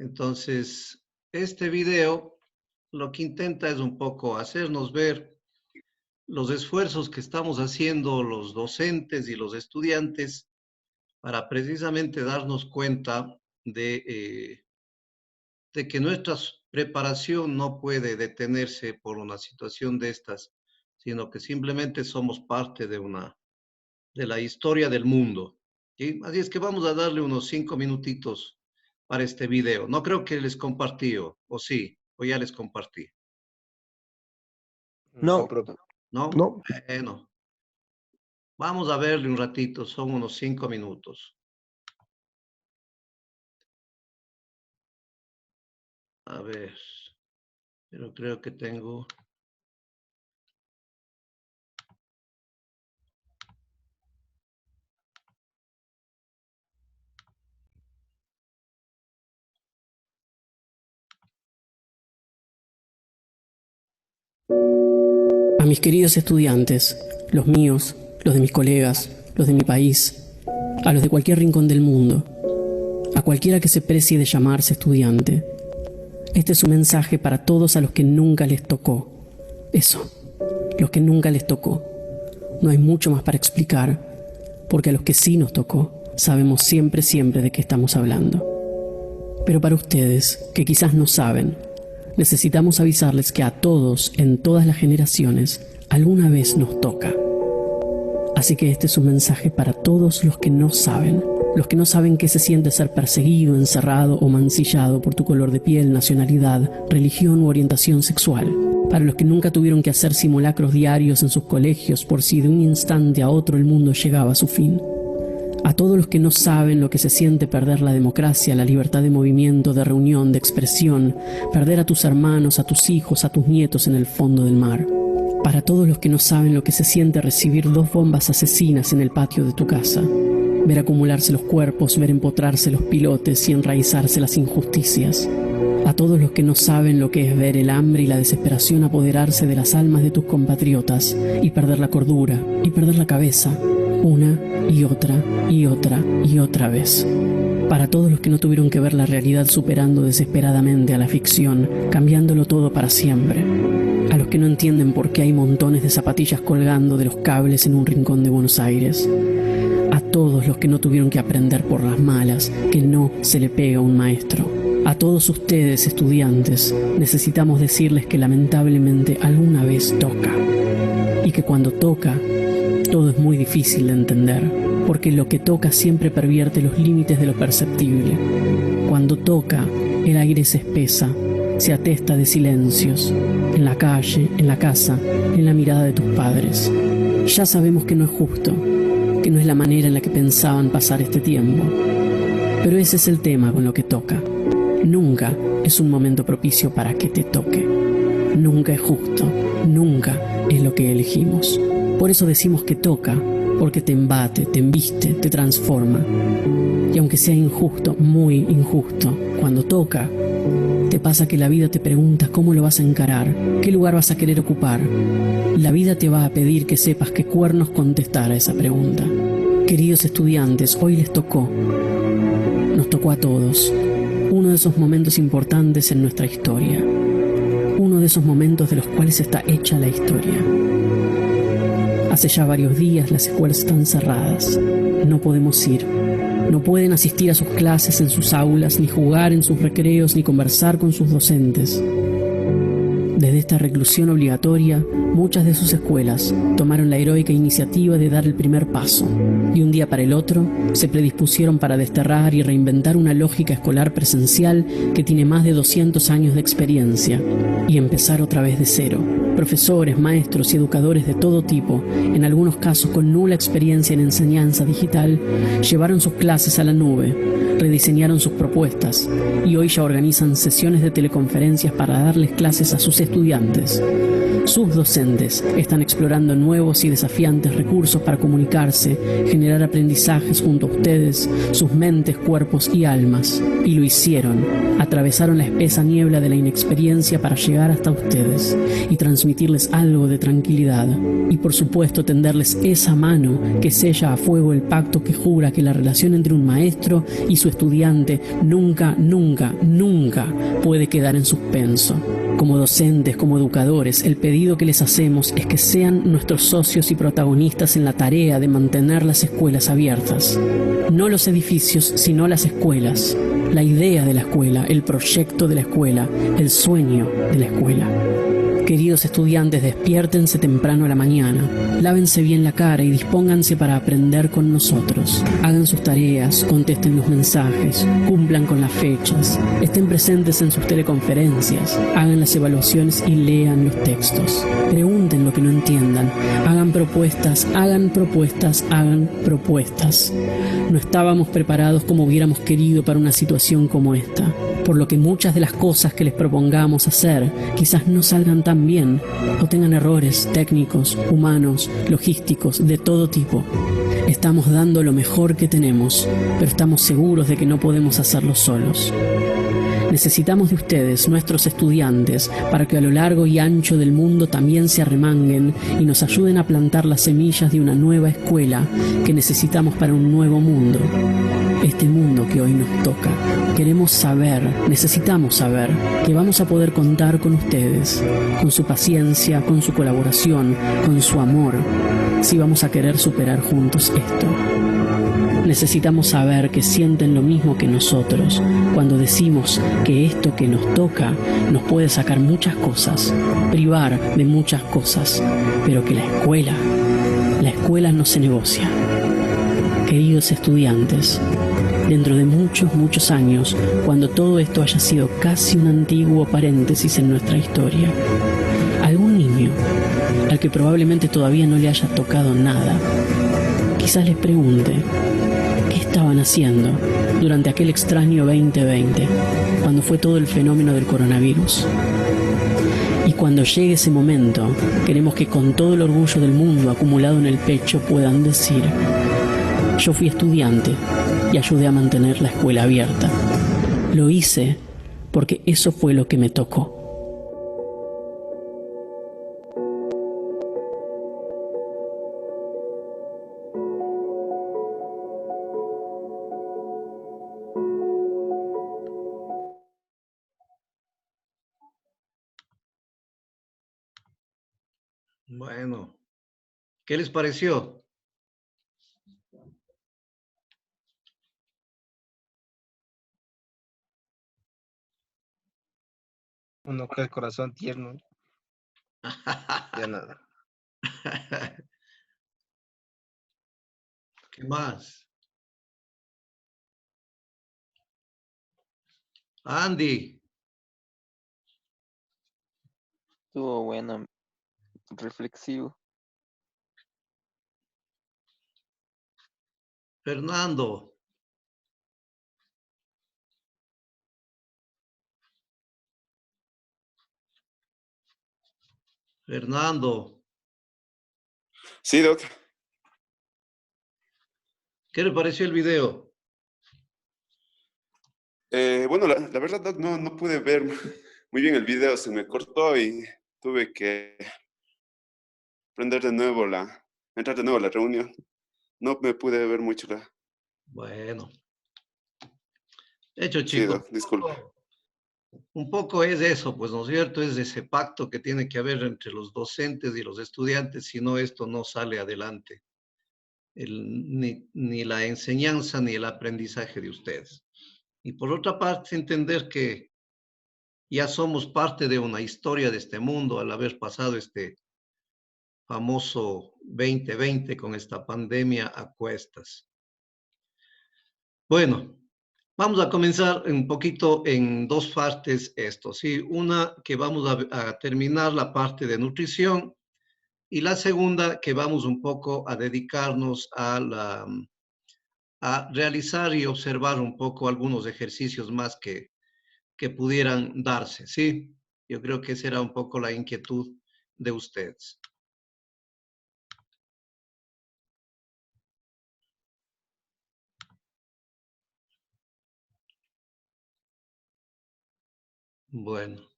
Entonces, este video lo que intenta es un poco hacernos ver los esfuerzos que estamos haciendo los docentes y los estudiantes para precisamente darnos cuenta de que nuestra preparación no puede detenerse por una situación de estas, sino que simplemente somos parte de la historia del mundo. ¿Sí? Así es que vamos a darle unos 5 minutitos para este video. No creo que les compartí, o sí, o ya les compartí. No, ¿No? no. Bueno, vamos a verle un ratito, son unos 5 minutos. A ver, pero creo que tengo... A mis queridos estudiantes, los míos, los de mis colegas, los de mi país, a los de cualquier rincón del mundo, a cualquiera que se precie de llamarse estudiante, este es un mensaje para todos a los que nunca les tocó. Eso, los que nunca les tocó. No hay mucho más para explicar, porque a los que sí nos tocó, sabemos siempre de qué estamos hablando. Pero para ustedes, que quizás no saben, necesitamos avisarles que a todos, en todas las generaciones, alguna vez nos toca. Así que este es un mensaje para todos los que no saben qué se siente ser perseguido, encerrado o mancillado por tu color de piel, nacionalidad, religión u orientación sexual. Para los que nunca tuvieron que hacer simulacros diarios en sus colegios por si de un instante a otro el mundo llegaba a su fin. A todos los que no saben lo que se siente perder la democracia, la libertad de movimiento, de reunión, de expresión, perder a tus hermanos, a tus hijos, a tus nietos en el fondo del mar. Para todos los que no saben lo que se siente recibir 2 bombas asesinas en el patio de tu casa. Ver acumularse los cuerpos, ver empotrarse los pilotes y enraizarse las injusticias. A todos los que no saben lo que es ver el hambre y la desesperación apoderarse de las almas de tus compatriotas y perder la cordura y perder la cabeza, una y otra y otra y otra vez. Para todos los que no tuvieron que ver la realidad superando desesperadamente a la ficción, cambiándolo todo para siempre. A los que no entienden por qué hay montones de zapatillas colgando de los cables en un rincón de Buenos Aires. A todos los que no tuvieron que aprender por las malas que no se le pega a un maestro. A todos ustedes, estudiantes, necesitamos decirles que lamentablemente alguna vez toca. Y que cuando toca, todo es muy difícil de entender, porque lo que toca siempre pervierte los límites de lo perceptible. Cuando toca, el aire se espesa, se atesta de silencios, en la calle, en la casa, en la mirada de tus padres. Ya sabemos que no es justo, que no es la manera en la que pensaban pasar este tiempo. Pero ese es el tema con lo que toca. Nunca es un momento propicio para que te toque. Nunca es justo, nunca es lo que elegimos. Por eso decimos que toca, porque te embate, te embiste, te transforma. Y aunque sea injusto, muy injusto, cuando toca, te pasa que la vida te pregunta cómo lo vas a encarar, qué lugar vas a querer ocupar. La vida te va a pedir que sepas qué cuernos contestar a esa pregunta. Queridos estudiantes, hoy les tocó. Nos tocó a todos. Uno de esos momentos importantes en nuestra historia. Uno de esos momentos de los cuales está hecha la historia. Hace ya varios días las escuelas están cerradas. No podemos ir. No pueden asistir a sus clases en sus aulas, ni jugar en sus recreos, ni conversar con sus docentes. Desde esta reclusión obligatoria, muchas de sus escuelas tomaron la heroica iniciativa de dar el primer paso, y un día para el otro se predispusieron para desterrar y reinventar una lógica escolar presencial que tiene más de 200 años de experiencia, y empezar otra vez de cero. Profesores, maestros y educadores de todo tipo, en algunos casos con nula experiencia en enseñanza digital, llevaron sus clases a la nube, rediseñaron sus propuestas y hoy ya organizan sesiones de teleconferencias para darles clases a sus estudiantes. Sus docentes están explorando nuevos y desafiantes recursos para comunicarse, generar aprendizajes junto a ustedes, sus mentes, cuerpos y almas. Y lo hicieron. Atravesaron la espesa niebla de la inexperiencia para llegar hasta ustedes y transmitirles algo de tranquilidad. Y por supuesto tenderles esa mano que sella a fuego el pacto que jura que la relación entre un maestro y su estudiante nunca, nunca, nunca puede quedar en suspenso. Como docentes, como educadores, el pedido que les hacemos es que sean nuestros socios y protagonistas en la tarea de mantener las escuelas abiertas. No los edificios, sino las escuelas. La idea de la escuela, el proyecto de la escuela, el sueño de la escuela. Queridos estudiantes, despiértense temprano a la mañana, lávense bien la cara y dispónganse para aprender con nosotros. Hagan sus tareas, contesten los mensajes, cumplan con las fechas, estén presentes en sus teleconferencias, hagan las evaluaciones y lean los textos. Pregunten lo que no entiendan, hagan propuestas, hagan propuestas, hagan propuestas. No estábamos preparados como hubiéramos querido para una situación como esta, por lo que muchas de las cosas que les propongamos hacer quizás no salgan tan bien o tengan errores técnicos, humanos, logísticos, de todo tipo. Estamos dando lo mejor que tenemos, pero estamos seguros de que no podemos hacerlo solos. Necesitamos de ustedes, nuestros estudiantes, para que a lo largo y ancho del mundo también se arremanguen y nos ayuden a plantar las semillas de una nueva escuela que necesitamos para un nuevo mundo. Este mundo que hoy nos toca. Queremos saber, necesitamos saber, que vamos a poder contar con ustedes, con su paciencia, con su colaboración, con su amor, si vamos a querer superar juntos esto. Necesitamos saber que sienten lo mismo que nosotros cuando decimos que esto que nos toca nos puede sacar muchas cosas, privar de muchas cosas, pero que la escuela no se negocia. Queridos estudiantes, dentro de muchos, muchos años, cuando todo esto haya sido casi un antiguo paréntesis en nuestra historia, algún niño, al que probablemente todavía no le haya tocado nada, quizás les pregunte qué estaban haciendo durante aquel extraño 2020, cuando fue todo el fenómeno del coronavirus. Y cuando llegue ese momento, queremos que con todo el orgullo del mundo acumulado en el pecho puedan decir: yo fui estudiante y ayudé a mantener la escuela abierta. Lo hice porque eso fue lo que me tocó. Bueno, ¿qué les pareció? Uno que el corazón tierno. Ya nada. ¿Qué más? Andy, Estuvo bueno, reflexivo. Fernando, Fernando, Sí, Doc. ¿qué le pareció el video? Bueno, la verdad, Doc, no pude ver muy bien el video, se me cortó y tuve que entrar de nuevo a la reunión. No me pude ver mucho Bueno, hecho, Sí, chicos. Doc, disculpe. Un poco es eso, pues, ¿no es cierto? Es ese pacto que tiene que haber entre los docentes y los estudiantes, si no, esto no sale adelante. Ni la enseñanza ni el aprendizaje de ustedes. Y por otra parte, entender que ya somos parte de una historia de este mundo al haber pasado este famoso 2020 con esta pandemia a cuestas. Bueno, vamos a comenzar un poquito en dos partes esto, ¿sí? Una que vamos a terminar la parte de nutrición y la segunda que vamos un poco a dedicarnos a realizar y observar un poco algunos ejercicios más que pudieran darse, ¿sí? Yo creo que esa era un poco la inquietud de ustedes. Bueno.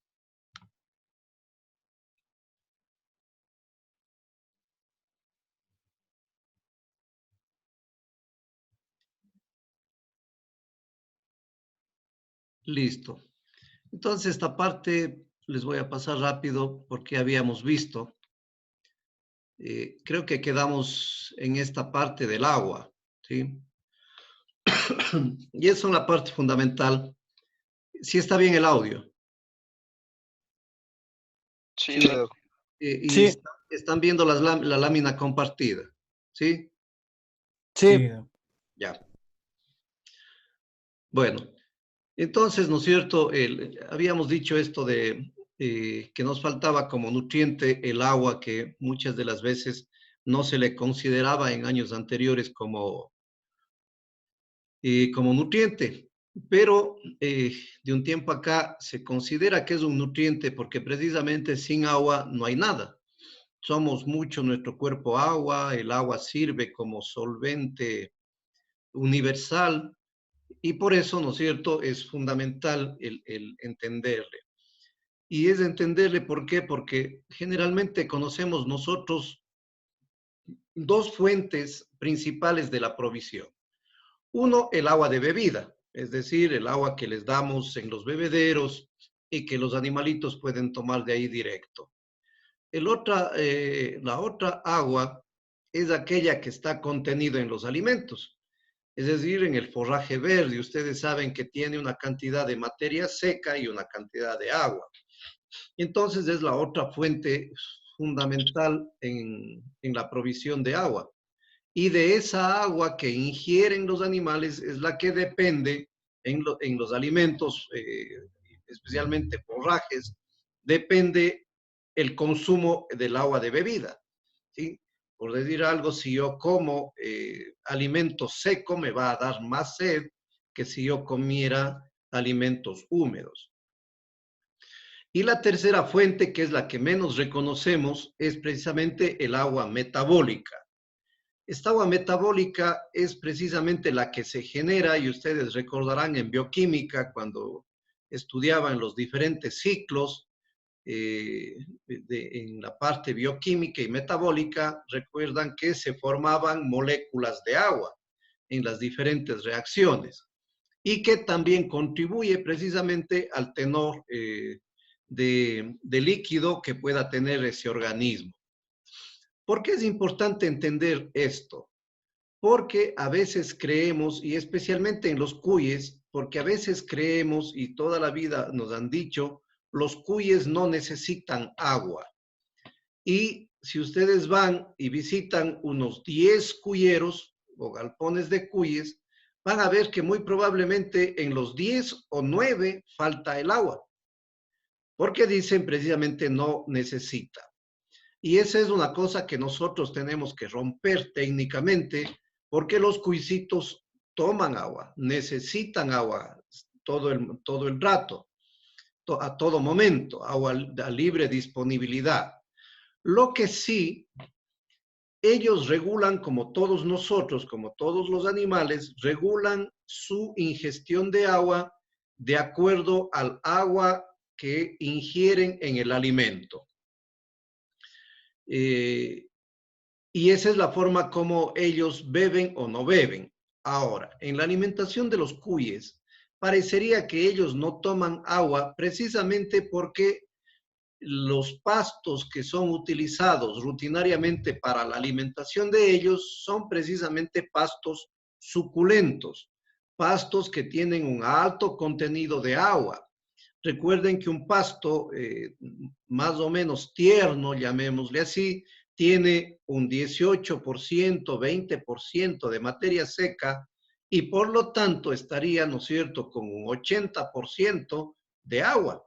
Listo. Entonces, esta parte les voy a pasar rápido porque habíamos visto. Creo que quedamos en esta parte del agua, ¿sí? Y eso es la parte fundamental. Sí está bien el audio. Sí, Sí, Doc. Doc. Y Sí. están viendo la lámina compartida, ¿sí? Sí. Ya. Bueno, entonces, ¿no es cierto? Habíamos dicho esto de que nos faltaba como nutriente el agua, que muchas de las veces no se le consideraba en años anteriores como nutriente, pero de un tiempo acá se considera que es un nutriente porque precisamente sin agua no hay nada. Somos mucho nuestro cuerpo agua, el agua sirve como solvente universal y por eso, ¿no es cierto?, es fundamental el entenderle. Y es entenderle, ¿por qué? Porque generalmente conocemos nosotros dos fuentes principales de la provisión. Uno, el agua de bebida, es decir, el agua que les damos en los bebederos y que los animalitos pueden tomar de ahí directo. La otra agua es aquella que está contenida en los alimentos, es decir, en el forraje verde. Ustedes saben que tiene una cantidad de materia seca y una cantidad de agua. Entonces es la otra fuente fundamental en la provisión de agua. Y de esa agua que ingieren los animales es la que depende en los alimentos, especialmente forrajes, depende el consumo del agua de bebida, ¿sí? Por decir algo, si yo como alimento seco, me va a dar más sed que si yo comiera alimentos húmedos. Y la tercera fuente, que es la que menos reconocemos, es precisamente el agua metabólica. Esta agua metabólica es precisamente la que se genera, y ustedes recordarán en bioquímica, cuando estudiaban los diferentes ciclos en la parte bioquímica y metabólica, recuerdan que se formaban moléculas de agua en las diferentes reacciones y que también contribuye precisamente al tenor de líquido que pueda tener ese organismo. ¿Por qué es importante entender esto? Porque a veces creemos, y especialmente en los cuyes, porque a veces creemos, y toda la vida nos han dicho, los cuyes no necesitan agua. Y si ustedes van y visitan unos 10 cuyeros o galpones de cuyes, van a ver que muy probablemente en los 10 o 9 falta el agua, porque dicen precisamente no necesita. Y esa es una cosa que nosotros tenemos que romper técnicamente, porque los cuycitos toman agua, necesitan agua todo el rato, a todo momento, agua a libre disponibilidad. Lo que sí, ellos regulan, como todos nosotros, como todos los animales, regulan su ingestión de agua de acuerdo al agua que ingieren en el alimento. Y esa es la forma como ellos beben o no beben. Ahora, en la alimentación de los cuyes, parecería que ellos no toman agua precisamente porque los pastos que son utilizados rutinariamente para la alimentación de ellos son precisamente pastos suculentos, pastos que tienen un alto contenido de agua. Recuerden que un pasto más o menos tierno, llamémosle así, tiene un 18%, 20% de materia seca y por lo tanto estaría, ¿no es cierto?, con un 80% de agua.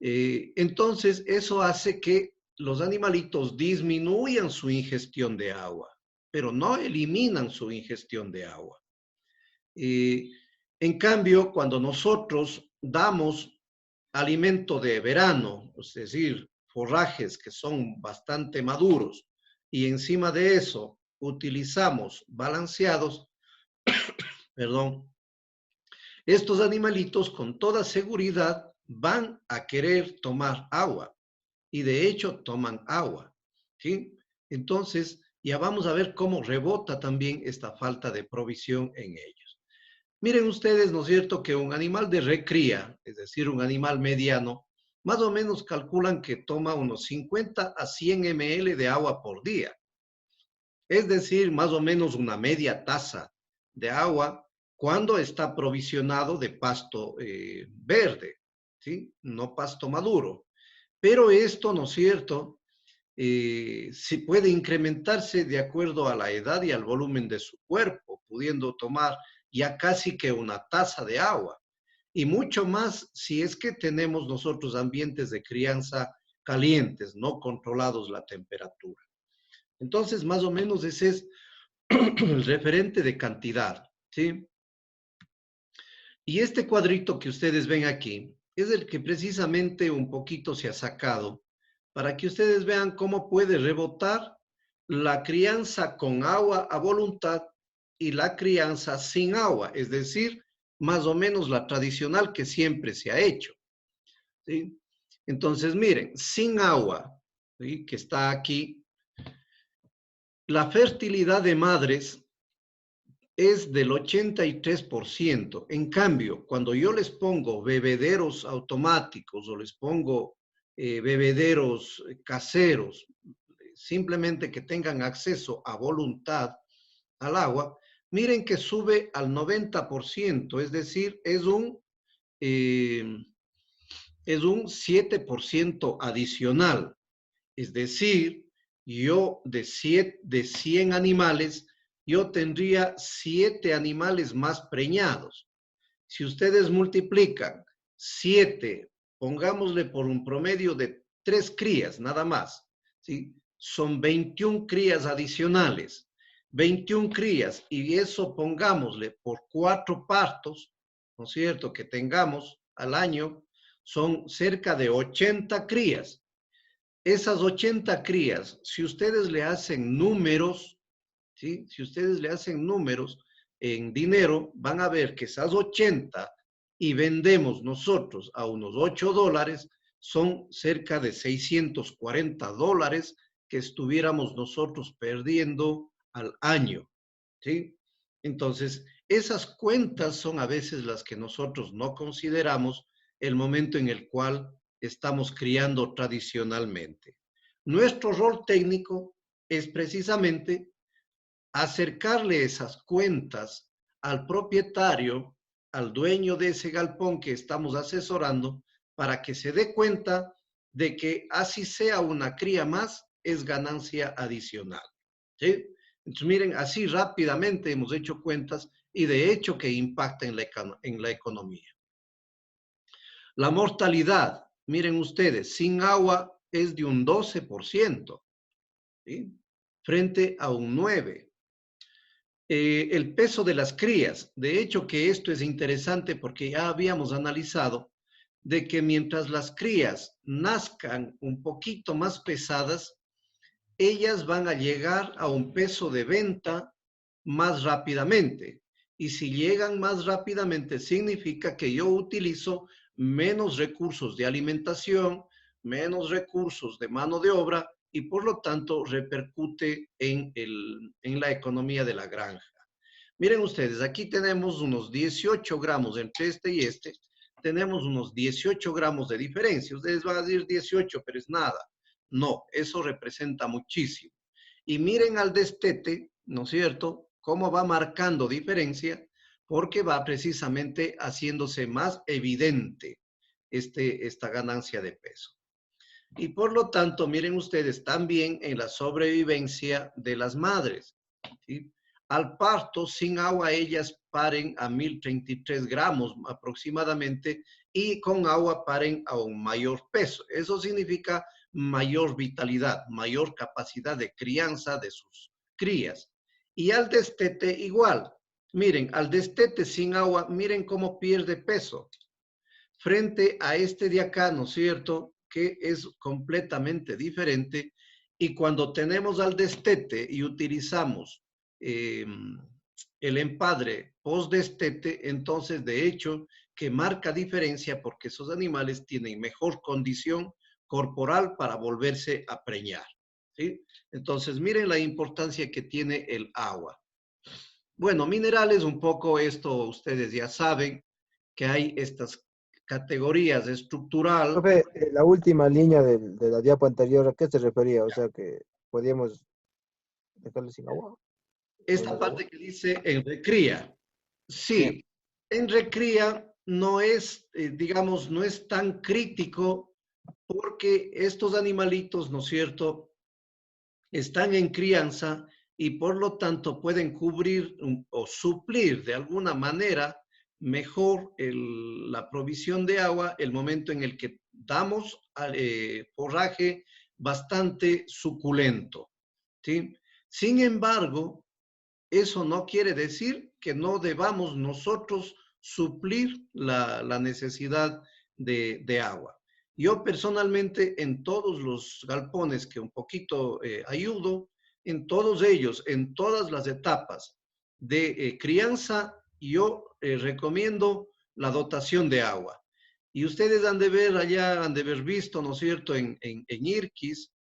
Entonces, eso hace que los animalitos disminuyan su ingestión de agua, pero no eliminan su ingestión de agua. En cambio, cuando nosotros damos alimento de verano, es decir, forrajes que son bastante maduros y encima de eso utilizamos balanceados, perdón, estos animalitos con toda seguridad van a querer tomar agua y de hecho toman agua, ¿sí? Entonces ya vamos a ver cómo rebota también esta falta de provisión en ellos. Miren ustedes, ¿no es cierto?, que un animal de recría, es decir, un animal mediano, más o menos calculan que toma unos 50 a 100 ml de agua por día. Es decir, más o menos una media taza de agua cuando está provisionado de pasto verde, ¿sí? No pasto maduro. Pero esto, ¿no es cierto?, sí puede incrementarse de acuerdo a la edad y al volumen de su cuerpo, pudiendo tomar ya casi que una taza de agua. Y mucho más si es que tenemos nosotros ambientes de crianza calientes, no controlados la temperatura. Entonces, más o menos ese es el referente de cantidad, ¿sí? Y este cuadrito que ustedes ven aquí es el que precisamente un poquito se ha sacado para que ustedes vean cómo puede rebotar la crianza con agua a voluntad y la crianza sin agua, es decir, más o menos la tradicional que siempre se ha hecho, ¿sí? Entonces, miren, sin agua, ¿sí?, que está aquí, la fertilidad de madres es del 83%. En cambio, cuando yo les pongo bebederos automáticos o les pongo bebederos caseros, simplemente que tengan acceso a voluntad al agua, miren que sube al 90%, es decir, es un 7% adicional. Es decir, yo de 100 animales, yo tendría 7 animales más preñados. Si ustedes multiplican 7, pongámosle por un promedio de 3 crías, nada más, ¿sí?, son 21 crías adicionales. 21 crías, y eso pongámosle por 4 partos, ¿no es cierto?, que tengamos al año, son cerca de 80 crías. Esas 80 crías, si ustedes le hacen números, ¿sí?, si ustedes le hacen números en dinero, van a ver que esas 80 y vendemos nosotros a unos $8, son cerca de $640 que estuviéramos nosotros perdiendo al año, ¿sí? Entonces, esas cuentas son a veces las que nosotros no consideramos el momento en el cual estamos criando tradicionalmente. Nuestro rol técnico es precisamente acercarle esas cuentas al propietario, al dueño de ese galpón que estamos asesorando, para que se dé cuenta de que así sea una cría más, es ganancia adicional, ¿sí? Entonces, miren, así rápidamente hemos hecho cuentas y de hecho que impacta en la economía. La mortalidad, miren ustedes, sin agua es de un 12%, ¿sí?, frente a un 9%. El peso de las crías, de hecho que esto es interesante porque ya habíamos analizado de que mientras las crías nazcan un poquito más pesadas, ellas van a llegar a un peso de venta más rápidamente. Y si llegan más rápidamente, significa que yo utilizo menos recursos de alimentación, menos recursos de mano de obra y por lo tanto repercute en la economía de la granja. Miren ustedes, aquí tenemos unos 18 gramos entre este y este, tenemos unos 18 gramos de diferencia. Ustedes van a decir 18, pero es nada. No, eso representa muchísimo. Y miren al destete, ¿no es cierto?, cómo va marcando diferencia, porque va precisamente haciéndose más evidente esta ganancia de peso. Y por lo tanto, miren ustedes también en la sobrevivencia de las madres, ¿sí? Al parto, sin agua, ellas paren a 1033 gramos aproximadamente y con agua paren a un mayor peso. Eso significa mayor vitalidad, mayor capacidad de crianza de sus crías. Y al destete igual. Miren, al destete sin agua, miren cómo pierde peso. Frente a este de acá, ¿no es cierto?, que es completamente diferente. Y cuando tenemos al destete y utilizamos el empadre post-destete, entonces de hecho que marca diferencia porque esos animales tienen mejor condición corporal para volverse a preñar, ¿sí? Entonces miren la importancia que tiene el agua. Bueno, minerales, un poco esto ustedes ya saben, que hay estas categorías estructural. Profe, la última línea de la diapo anterior, ¿a qué se refería? O sea, que podíamos dejarle sin agua. Esta ¿Menos parte agua? que dice en recría. Sí. Sí, en recría no es, digamos, no es tan crítico porque estos animalitos, ¿no es cierto?, están en crianza y por lo tanto pueden cubrir o suplir de alguna manera mejor la provisión de agua el momento en el que damos forraje bastante suculento, ¿sí? Sin embargo, eso no quiere decir que no debamos nosotros suplir la necesidad de agua. Yo personalmente en todos los galpones que un poquito ayudo, en todos ellos, en todas las etapas de crianza, yo recomiendo la dotación de agua. Y ustedes han de ver allá, han de haber visto, ¿no es cierto?, en Irquis,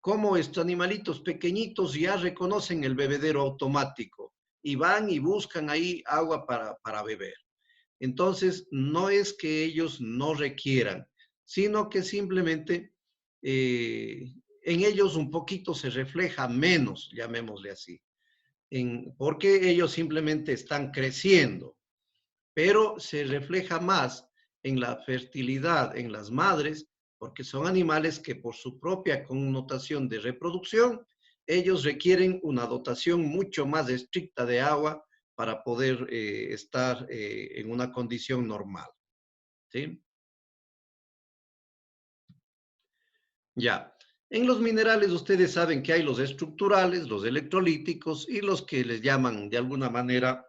cómo estos animalitos pequeñitos ya reconocen el bebedero automático y van y buscan ahí agua para beber. Entonces, no es que ellos no requieran, sino que simplemente en ellos un poquito se refleja menos, llamémosle así, porque ellos simplemente están creciendo, pero se refleja más en la fertilidad en las madres, porque son animales que por su propia connotación de reproducción, ellos requieren una dotación mucho más estricta de agua para poder estar en una condición normal, ¿sí? Ya. En los minerales ustedes saben que hay los estructurales, los electrolíticos y los que les llaman de alguna manera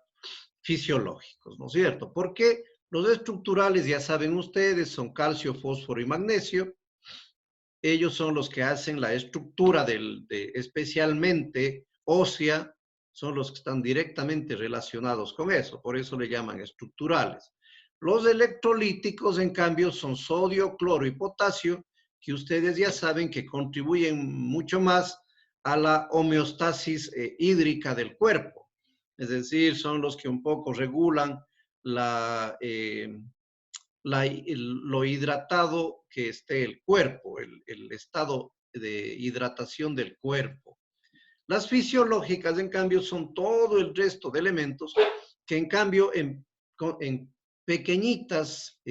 fisiológicos, ¿no es cierto? Porque los estructurales, ya saben ustedes, son calcio, fósforo y magnesio. Ellos son los que hacen la estructura especialmente ósea, son los que están directamente relacionados con eso, por eso le llaman estructurales. Los electrolíticos, en cambio, son sodio, cloro y potasio, que ustedes ya saben que contribuyen mucho más a la homeostasis hídrica del cuerpo. Es decir, son los que un poco regulan lo hidratado que esté el cuerpo, el estado de hidratación del cuerpo. Las fisiológicas, en cambio, son todo el resto de elementos que, en cambio, en pequeñitas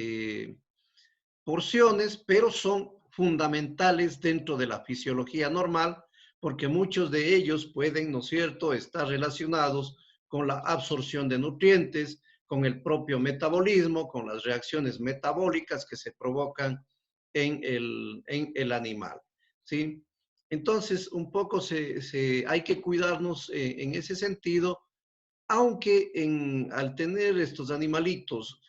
porciones, pero son fundamentales dentro de la fisiología normal, porque muchos de ellos pueden, ¿no es cierto?, estar relacionados con la absorción de nutrientes, con el propio metabolismo, con las reacciones metabólicas que se provocan en el animal, ¿sí? Entonces, un poco hay que cuidarnos en ese sentido, aunque al tener estos animalitos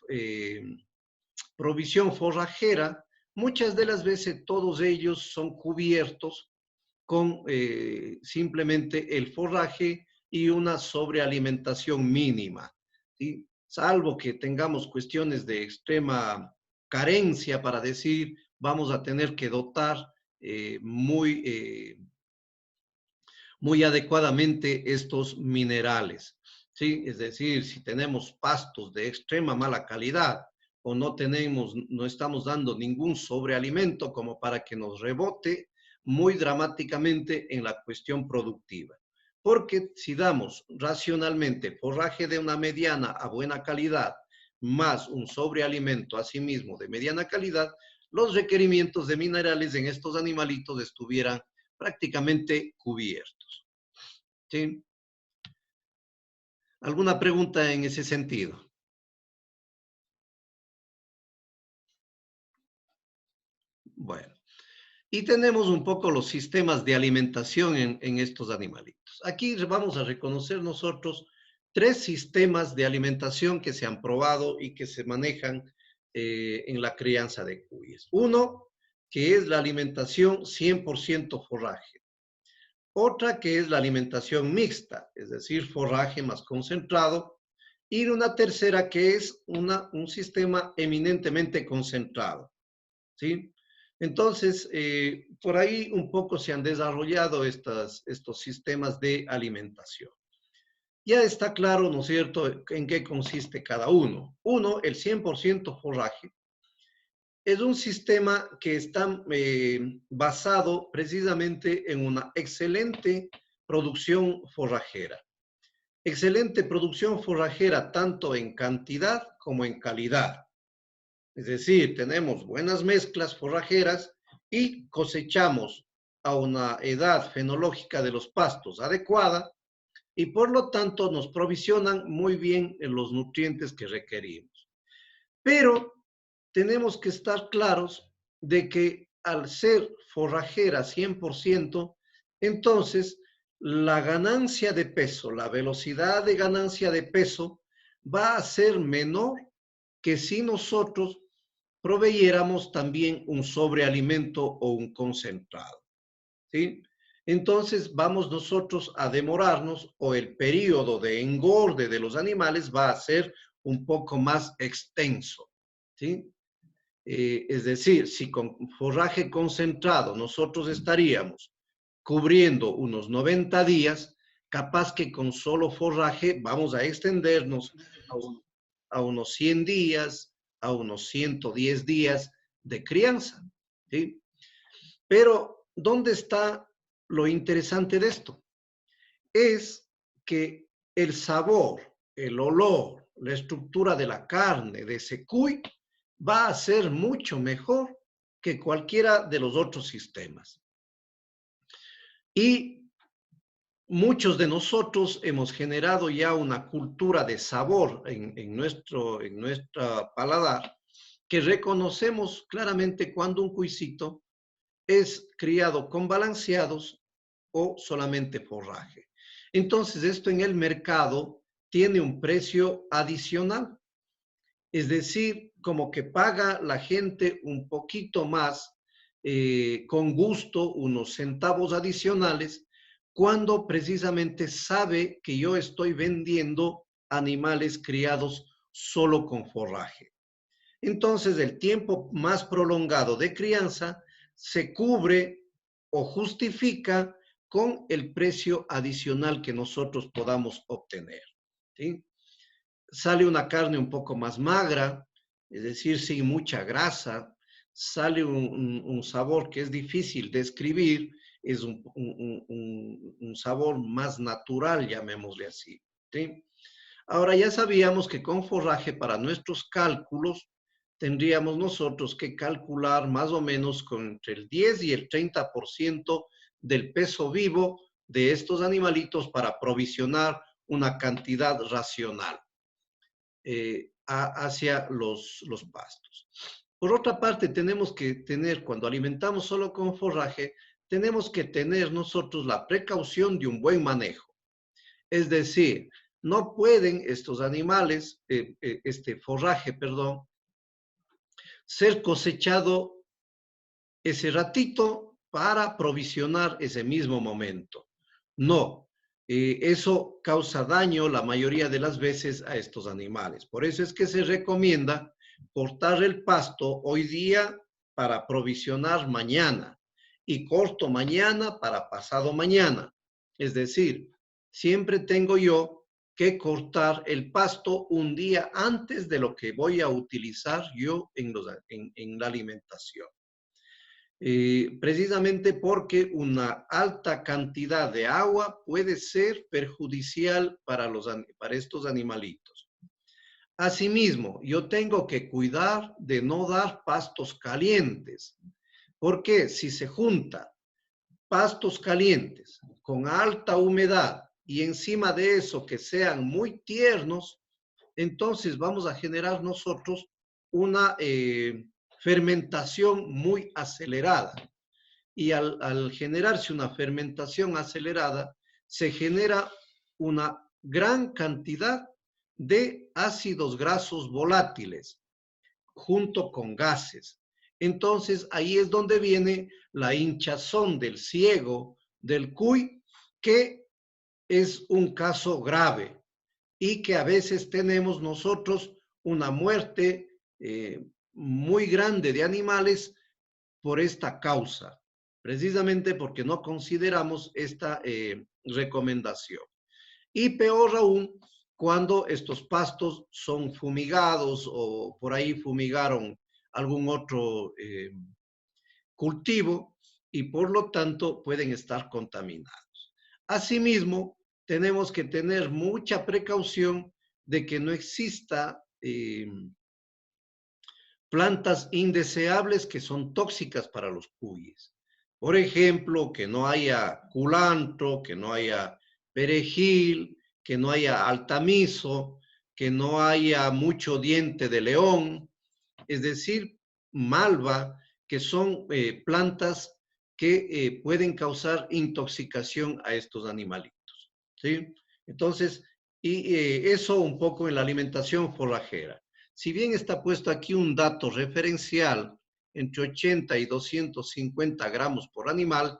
provisión forrajera, muchas de las veces todos ellos son cubiertos con simplemente el forraje y una sobrealimentación mínima, ¿sí? Salvo que tengamos cuestiones de extrema carencia para decir, vamos a tener que dotar muy adecuadamente estos minerales, ¿sí? Es decir, si tenemos pastos de extrema mala calidad o no estamos dando ningún sobrealimento como para que nos rebote muy dramáticamente en la cuestión productiva. Porque si damos racionalmente forraje de una mediana a buena calidad, más un sobrealimento asimismo de mediana calidad, los requerimientos de minerales en estos animalitos estuvieran prácticamente cubiertos, ¿sí? ¿Alguna pregunta en ese sentido? Bueno, y tenemos un poco los sistemas de alimentación en estos animalitos. Aquí vamos a reconocer nosotros 3 sistemas de alimentación que se han probado y que se manejan en la crianza de cuyes. Uno que es la alimentación 100% forraje. Otra que es la alimentación mixta, es decir, forraje más concentrado. Y una tercera que es un sistema eminentemente concentrado, ¿sí? Entonces, por ahí un poco se han desarrollado estos sistemas de alimentación. Ya está claro, ¿no es cierto?, en qué consiste cada uno. Uno, el 100% forraje, es un sistema que está basado precisamente en una excelente producción forrajera. Excelente producción forrajera tanto en cantidad como en calidad. Es decir, tenemos buenas mezclas forrajeras y cosechamos a una edad fenológica de los pastos adecuada y por lo tanto nos provisionan muy bien los nutrientes que requerimos. Pero tenemos que estar claros de que al ser forrajera 100%, entonces la ganancia de peso, la velocidad de ganancia de peso va a ser menor que si nosotros proveyéramos también un sobrealimento o un concentrado, ¿sí? Entonces vamos nosotros a demorarnos o el periodo de engorde de los animales va a ser un poco más extenso, ¿sí? Es decir, si con forraje concentrado nosotros estaríamos cubriendo unos 90 días, capaz que con solo forraje vamos a extendernos a unos 100 días, a unos 110 días de crianza, ¿sí? Pero, ¿dónde está lo interesante de esto? Es que el sabor, el olor, la estructura de la carne de ese cuy va a ser mucho mejor que cualquiera de los otros sistemas. Y muchos de nosotros hemos generado ya una cultura de sabor en nuestra paladar que reconocemos claramente cuando un cuisito es criado con balanceados o solamente forraje. Entonces, esto en el mercado tiene un precio adicional. Es decir, como que paga la gente un poquito más, con gusto, unos centavos adicionales, cuando precisamente sabe que yo estoy vendiendo animales criados solo con forraje. Entonces, el tiempo más prolongado de crianza se cubre o justifica con el precio adicional que nosotros podamos obtener, ¿sí? Sale una carne un poco más magra, es decir, sin mucha grasa, sale un sabor que es difícil de describir, es un sabor más natural, llamémosle así, ¿sí? Ahora ya sabíamos que con forraje para nuestros cálculos tendríamos nosotros que calcular más o menos con entre el 10 y el 30% del peso vivo de estos animalitos para provisionar una cantidad racional hacia los pastos. Por otra parte, tenemos que tener, cuando alimentamos solo con forraje, tenemos que tener nosotros la precaución de un buen manejo. Es decir, no pueden estos animales, este forraje, perdón, ser cosechado ese ratito para provisionar ese mismo momento. No, eso causa daño la mayoría de las veces a estos animales. Por eso es que se recomienda cortar el pasto hoy día para provisionar mañana y corto mañana para pasado mañana. Es decir, siempre tengo yo que cortar el pasto un día antes de lo que voy a utilizar yo en la alimentación. Precisamente porque una alta cantidad de agua puede ser perjudicial para estos animalitos. Asimismo, yo tengo que cuidar de no dar pastos calientes, porque si se junta pastos calientes con alta humedad y encima de eso que sean muy tiernos, entonces vamos a generar nosotros una fermentación muy acelerada. Y al generarse una fermentación acelerada, se genera una gran cantidad de ácidos grasos volátiles junto con gases. entonces ahí es donde viene la hinchazón del ciego del cuy, que es un caso grave y que a veces tenemos nosotros una muerte muy grande de animales por esta causa, precisamente porque no consideramos esta recomendación. Y peor aún, cuando estos pastos son fumigados o por ahí fumigaron algún otro cultivo y por lo tanto pueden estar contaminados. Asimismo, tenemos que tener mucha precaución de que no exista plantas indeseables que son tóxicas para los cuyes. Por ejemplo, que no haya culantro, que no haya perejil, que no haya altamiso, que no haya mucho diente de león, es decir, malva, que son plantas que pueden causar intoxicación a estos animalitos, ¿sí? Entonces, eso un poco en la alimentación forrajera. Si bien está puesto aquí un dato referencial entre 80 y 250 gramos por animal,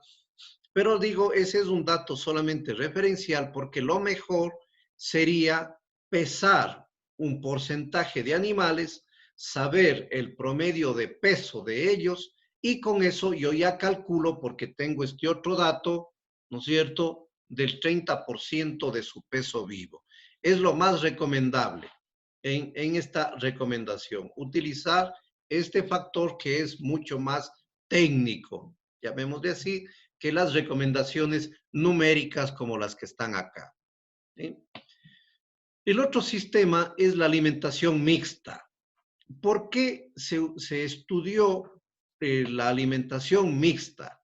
pero digo, ese es un dato solamente referencial porque lo mejor sería pesar un porcentaje de animales, saber el promedio de peso de ellos y con eso yo ya calculo, porque tengo este otro dato, ¿no es cierto?, del 30% de su peso vivo. Es lo más recomendable en esta recomendación, utilizar este factor que es mucho más técnico, llamémosle así, que las recomendaciones numéricas como las que están acá, ¿sí? El otro sistema es la alimentación mixta. ¿Por qué se estudió la alimentación mixta?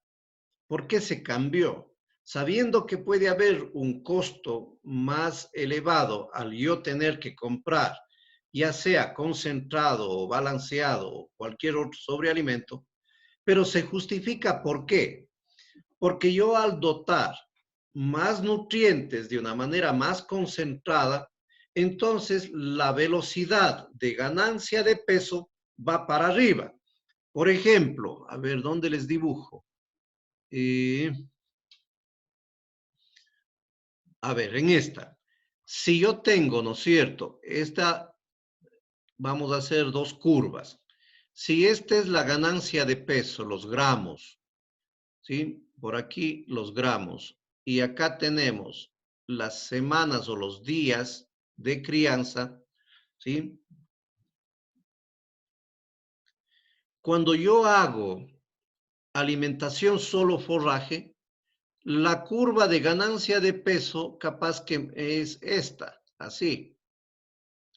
¿Por qué se cambió? Sabiendo que puede haber un costo más elevado al yo tener que comprar, ya sea concentrado o balanceado o cualquier otro sobrealimento, pero se justifica ¿por qué? Porque yo al dotar más nutrientes de una manera más concentrada, entonces la velocidad de ganancia de peso va para arriba. Por ejemplo, a ver, ¿dónde les dibujo? A ver, en esta. Si yo tengo, ¿no es cierto? Esta, vamos a hacer dos curvas. Si esta es la ganancia de peso, los gramos, ¿sí? Por aquí los gramos. Y acá tenemos las semanas o los días de crianza, ¿sí? Cuando yo hago alimentación solo forraje, la curva de ganancia de peso capaz que es esta, así,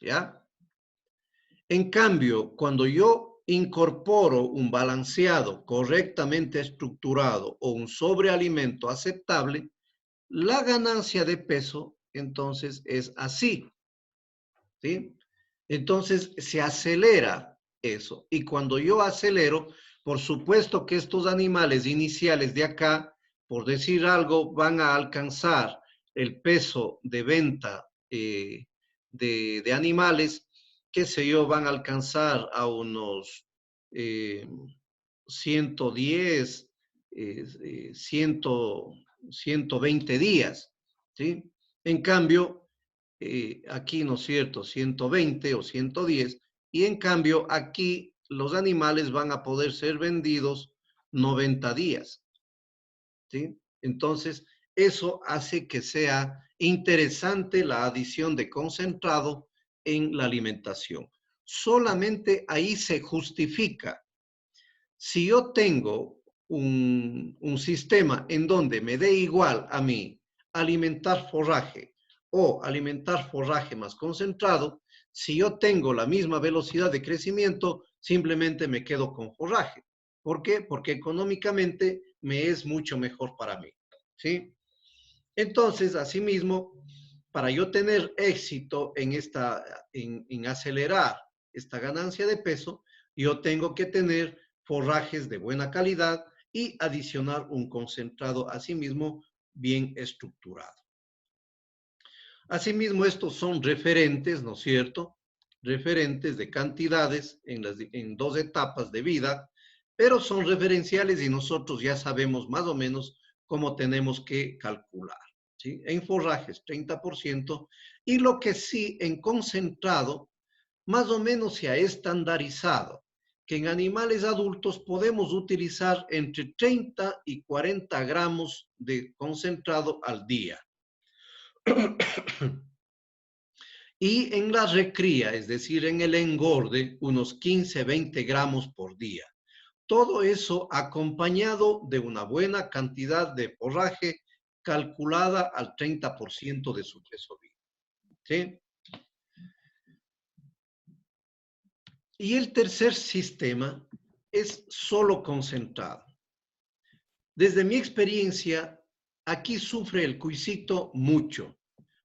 ¿ya? En cambio, cuando yo incorporo un balanceado correctamente estructurado o un sobrealimento aceptable, la ganancia de peso entonces es así, ¿sí? Entonces se acelera eso. Y cuando yo acelero, por supuesto que estos animales iniciales de acá, por decir algo, van a alcanzar el peso de venta de animales, qué sé yo, van a alcanzar a unos 110, 120 días, ¿sí? En cambio, aquí, ¿no es cierto?, 120 o 110, y en cambio aquí los animales van a poder ser vendidos 90 días, ¿sí? Entonces, eso hace que sea interesante la adición de concentrado en la alimentación. Solamente ahí se justifica. Si yo tengo un sistema en donde me dé igual a mí alimentar forraje o alimentar forraje más concentrado, si yo tengo la misma velocidad de crecimiento, simplemente me quedo con forraje. ¿Por qué? Porque económicamente me es mucho mejor para mí, ¿sí? Entonces, asimismo, para yo tener éxito en acelerar esta ganancia de peso, yo tengo que tener forrajes de buena calidad y adicionar un concentrado asimismo bien estructurado. Asimismo, estos son referentes, ¿no es cierto? Referentes de cantidades en dos etapas de vida. pero son referenciales y nosotros ya sabemos más o menos cómo tenemos que calcular, ¿sí? En forrajes 30%, y lo que sí en concentrado más o menos se ha estandarizado, que en animales adultos podemos utilizar entre 30 y 40 gramos de concentrado al día. Y en la recría, es decir, en el engorde, unos 15, 20 gramos por día. Todo eso acompañado de una buena cantidad de forraje calculada al 30% de su peso vivo, ¿sí? Y el tercer sistema es solo concentrado. Desde mi experiencia, aquí sufre el cuisito mucho.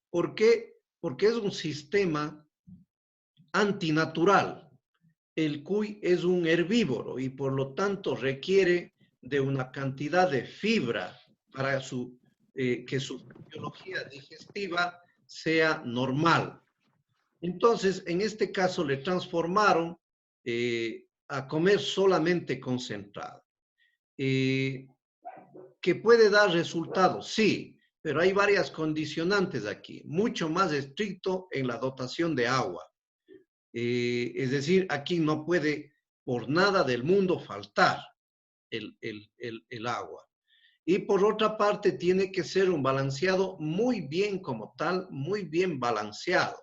¿Por qué? Porque es un sistema antinatural. El cuy es un herbívoro y por lo tanto requiere de una cantidad de fibra para que su biología digestiva sea normal. Entonces, en este caso le transformaron a comer solamente concentrado. ¿Que puede dar resultados? Sí, pero hay varias condicionantes aquí. Mucho más estricto en la dotación de agua. Es decir, aquí no puede por nada del mundo faltar el agua. Y por otra parte, tiene que ser un balanceado muy bien como tal, muy bien balanceado,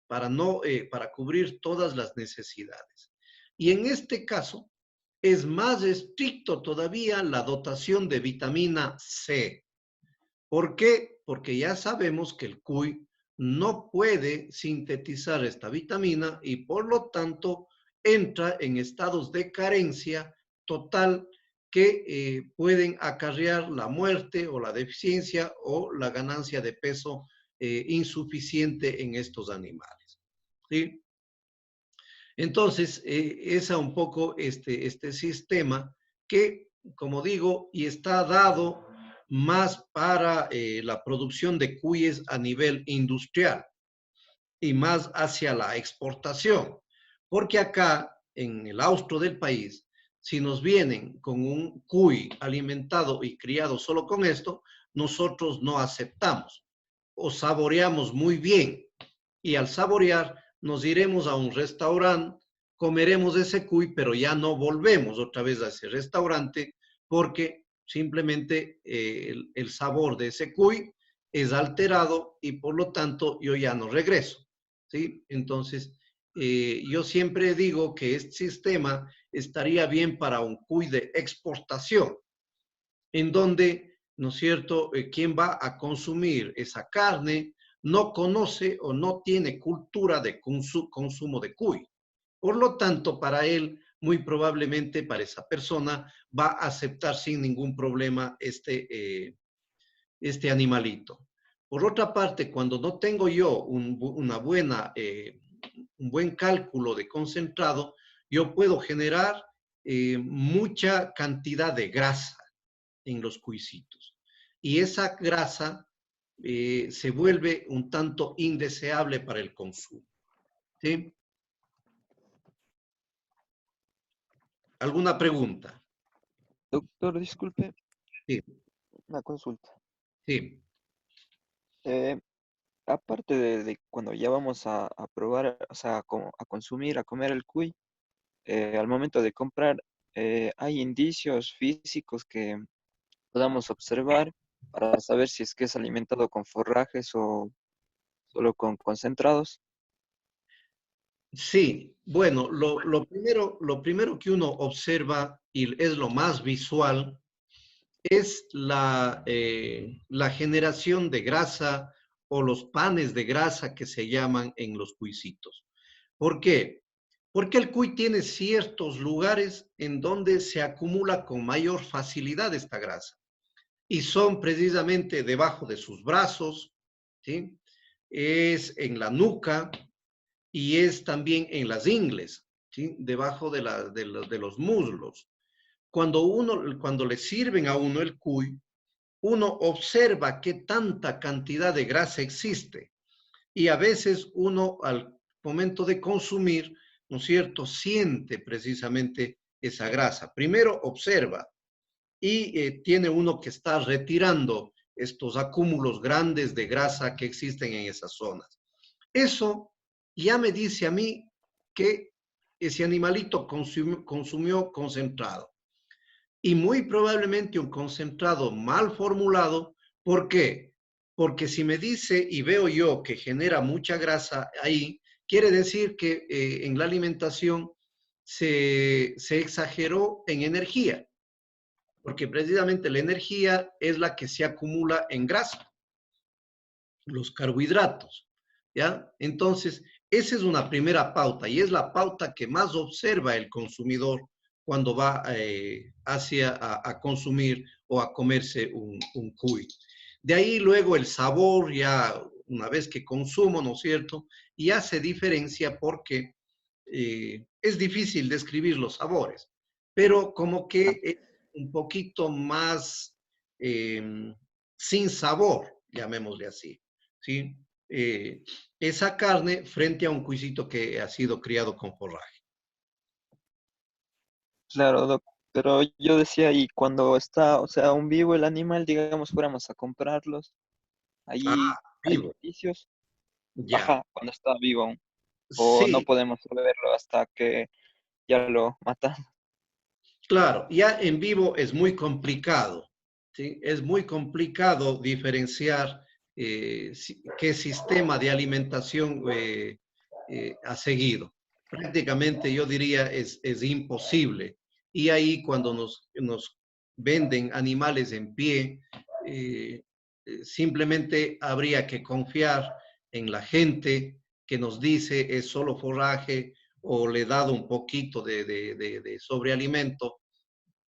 para cubrir todas las necesidades. Y en este caso, es más estricto todavía la dotación de vitamina C. ¿Por qué? Porque ya sabemos que el cuy no puede sintetizar esta vitamina y por lo tanto entra en estados de carencia total que pueden acarrear la muerte o la deficiencia o la ganancia de peso insuficiente en estos animales, ¿sí? Entonces, es un poco este sistema que, como digo, y está dado más para la producción de cuyes a nivel industrial y más hacia la exportación. Porque acá, en el austro del país, si nos vienen con un cuy alimentado y criado solo con esto, nosotros no aceptamos o saboreamos muy bien. Y al saborear, nos iremos a un restaurante, comeremos ese cuy, pero ya no volvemos otra vez a ese restaurante porque simplemente el sabor de ese cuy es alterado y por lo tanto yo ya no regreso, ¿sí? Entonces, yo siempre digo que este sistema estaría bien para un cuy de exportación, en donde, ¿no es cierto?, quien va a consumir esa carne no conoce o no tiene cultura de consumo de cuy. Por lo tanto, para él, muy probablemente para esa persona, va a aceptar sin ningún problema este animalito. Por otra parte, cuando no tengo yo un buen cálculo de concentrado, yo puedo generar mucha cantidad de grasa en los cuisitos. Y esa grasa se vuelve un tanto indeseable para el consumo, ¿sí? ¿Alguna pregunta? Doctor, disculpe, Sí, una consulta. sí. Eh, Aparte de cuando ya vamos a probar, o sea, a consumir, a comer el cuy, al momento de comprar, ¿hay indicios físicos que podamos observar para saber si es que es alimentado con forrajes o solo con concentrados? Sí, bueno, lo primero que uno observa y es lo más visual es la generación de grasa o los panes de grasa que se llaman en los cuisitos. ¿Por qué? Porque el cuy tiene ciertos lugares en donde se acumula con mayor facilidad esta grasa y son precisamente debajo de sus brazos, ¿sí? Es en la nuca y es también en las ingles, ¿sí? Debajo de los muslos. Cuando le sirven a uno el cuy, uno observa qué tanta cantidad de grasa existe y a veces uno al momento de consumir, ¿no es cierto?, siente precisamente esa grasa. Primero observa y tiene uno que estar retirando estos acúmulos grandes de grasa que existen en esas zonas. Eso ya me dice a mí que ese animalito consumió concentrado. Y muy probablemente un concentrado mal formulado. ¿Por qué? Porque si me dice y veo yo que genera mucha grasa ahí, quiere decir que en la alimentación se exageró en energía, porque precisamente la energía es la que se acumula en grasa, los carbohidratos, ¿ya? Entonces, esa es una primera pauta y es la pauta que más observa el consumidor cuando va a consumir o a comerse un cuy. De ahí luego el sabor, ya una vez que consumo, ¿no es cierto? Ya se diferencia porque es difícil describir los sabores, pero como que es un poquito más sin sabor, llamémosle así, ¿sí? Esa carne frente a un cuisito que ha sido criado con forraje. Claro, Doc. Pero yo decía, y cuando está, o sea, aún vivo el animal, digamos, fuéramos a comprarlos, Ah, allí hay vivo. indicios, Ya. ajá, cuando está vivo aún, o no Sí, podemos verlo hasta que ya lo matan. claro, ya en vivo es muy complicado, ¿sí? Es muy complicado diferenciar qué sistema de alimentación ha seguido. Prácticamente yo diría es imposible. Y ahí cuando nos venden animales en pie, simplemente habría que confiar en la gente que nos dice es solo forraje o le he dado un poquito de sobrealimento,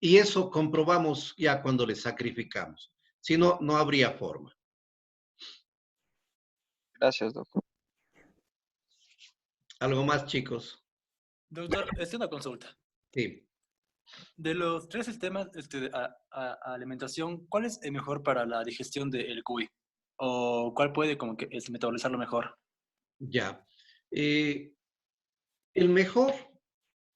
y eso comprobamos ya cuando le sacrificamos. Si no, no habría forma. Gracias, Doc. ¿Algo más, chicos? Doctor, una consulta. Sí. De los tres sistemas de alimentación, ¿cuál es el mejor para la digestión del cuy? ¿O cuál puede como que metabolizarlo mejor? Ya. El mejor,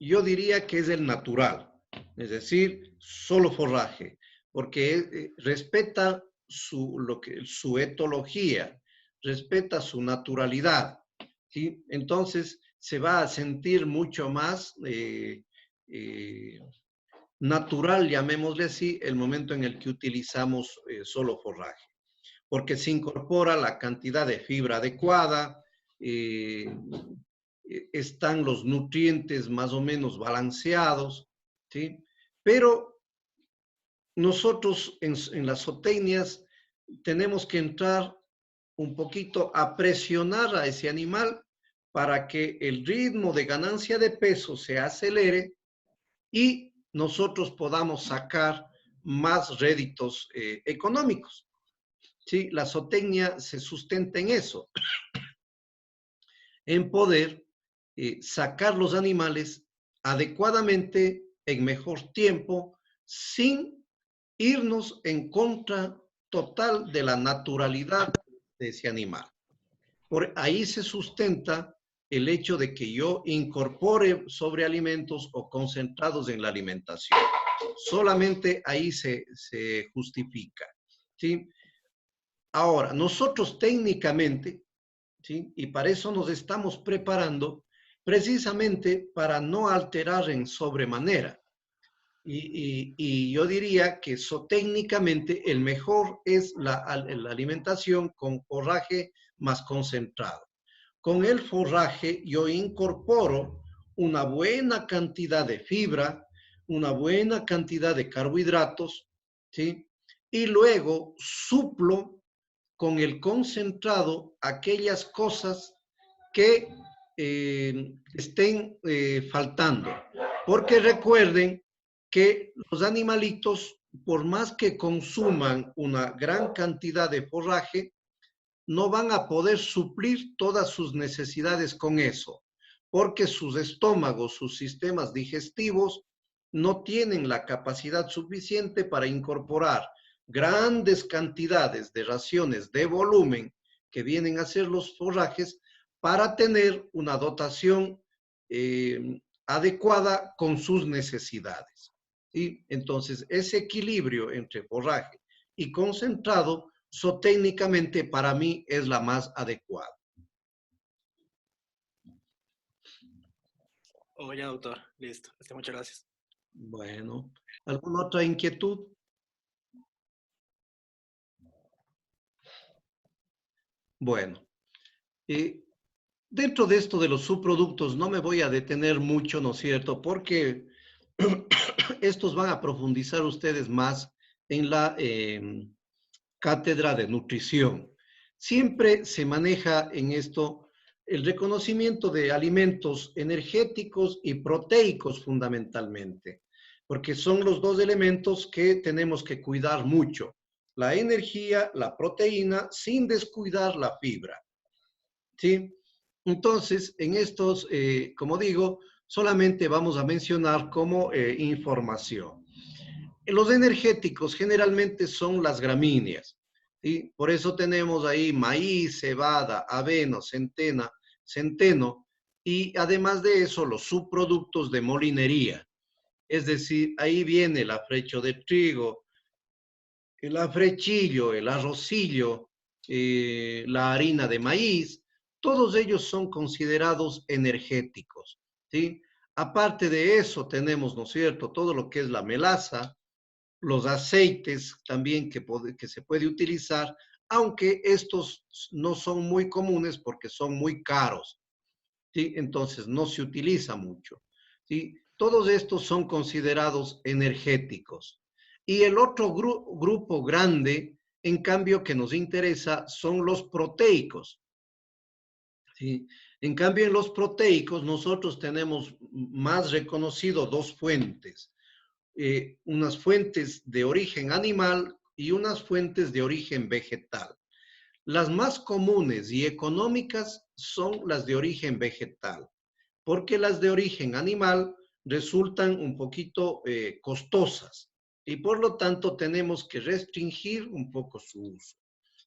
yo diría que es el natural, es decir, solo forraje, porque respeta su etología, respeta su naturalidad, ¿sí? Entonces se va a sentir mucho más eh, natural, llamémosle así, el momento en el que utilizamos solo forraje, porque se incorpora la cantidad de fibra adecuada, eh, están los nutrientes más o menos balanceados, ¿sí? Pero nosotros en las zootecnias tenemos que entrar un poquito a presionar a ese animal para que el ritmo de ganancia de peso se acelere y nosotros podamos sacar más réditos económicos. ¿Sí? La zootecnia se sustenta en eso, en poder sacar los animales adecuadamente, en mejor tiempo, sin irnos en contra total de la naturalidad de ese animal. Por ahí se sustenta el hecho de que yo incorpore sobrealimentos o concentrados en la alimentación. Solamente ahí se justifica, ¿sí? Ahora, nosotros técnicamente, ¿sí? Y para eso nos estamos preparando, precisamente para no alterar en sobremanera. Y yo diría que técnicamente el mejor es la alimentación con forraje más concentrado. Con el forraje yo incorporo una buena cantidad de fibra, una buena cantidad de carbohidratos, ¿sí? Y luego suplo con el concentrado aquellas cosas que estén faltando. Porque recuerden que los animalitos, por más que consuman una gran cantidad de forraje, no van a poder suplir todas sus necesidades con eso, porque sus estómagos, sus sistemas digestivos no tienen la capacidad suficiente para incorporar grandes cantidades de raciones de volumen que vienen a ser los forrajes para tener una dotación adecuada con sus necesidades. ¿Sí? Entonces, ese equilibrio entre forraje y concentrado, zootécnicamente para mí es la más adecuada. Oh, ya, doctor. Listo. Muchas gracias. Bueno, ¿alguna otra inquietud? Bueno, dentro de esto de los subproductos no me voy a detener mucho, ¿no es cierto? Porque estos van a profundizar ustedes más en la cátedra de nutrición. Siempre se maneja en esto el reconocimiento de alimentos energéticos y proteicos fundamentalmente, porque son los dos elementos que tenemos que cuidar mucho. La energía, la proteína, sin descuidar la fibra. ¿Sí? Entonces, en estos, como digo, solamente vamos a mencionar como información. Los energéticos generalmente son las gramíneas, ¿sí? Por eso tenemos ahí maíz, cebada, avena, centeno, y además de eso, los subproductos de molinería. Es decir, ahí viene el afrecho de trigo, el afrechillo, el arrocillo, la harina de maíz, todos ellos son considerados energéticos, ¿sí? Aparte de eso, tenemos, ¿no es cierto?, todo lo que es la melaza, los aceites también que se puede utilizar, aunque estos no son muy comunes porque son muy caros, ¿sí? Entonces no se utiliza mucho, ¿sí? Todos estos son considerados energéticos. Y el otro grupo grande, en cambio, que nos interesa son los proteicos, ¿sí? En cambio, en los proteicos nosotros tenemos más reconocido dos fuentes. Unas fuentes de origen animal y unas fuentes de origen vegetal. Las más comunes y económicas son las de origen vegetal, porque las de origen animal resultan un poquito costosas y por lo tanto tenemos que restringir un poco su uso,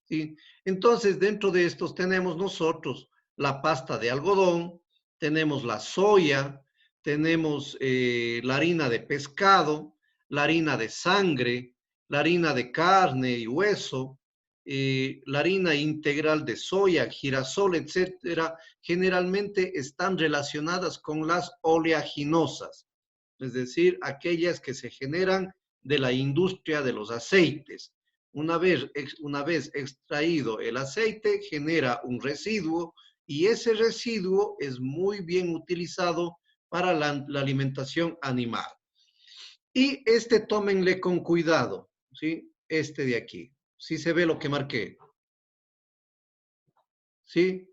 ¿sí? Entonces, dentro de estos tenemos nosotros la pasta de algodón, tenemos la soya, tenemos la harina de pescado, la harina de sangre, la harina de carne y hueso, la harina integral de soya, girasol, etcétera, generalmente están relacionadas con las oleaginosas, es decir, aquellas que se generan de la industria de los aceites. Una vez extraído el aceite, genera un residuo y ese residuo es muy bien utilizado para la alimentación animal. Y tómenle con cuidado, ¿sí? Este de aquí. ¿Sí se ve lo que marqué? ¿Sí?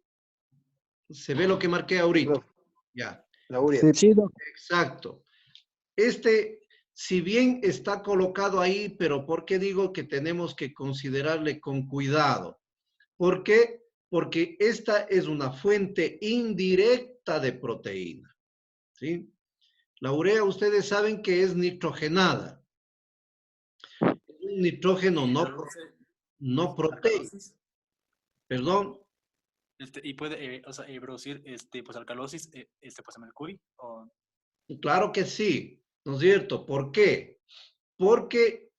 ¿Se ve lo que marqué ahorita? Ya. La urea. Sí, doc. Exacto. Si bien está colocado ahí, pero ¿por qué digo que tenemos que considerarle con cuidado? ¿Por qué? Porque esta es una fuente indirecta de proteína, ¿sí? La urea, ustedes saben que es nitrogenada. Es un nitrógeno no proteico. Perdón. Y puede, o sea, producir, pues, alcalosis, pues, en el cuy, o... Claro que sí, ¿no es cierto? ¿Por qué? Porque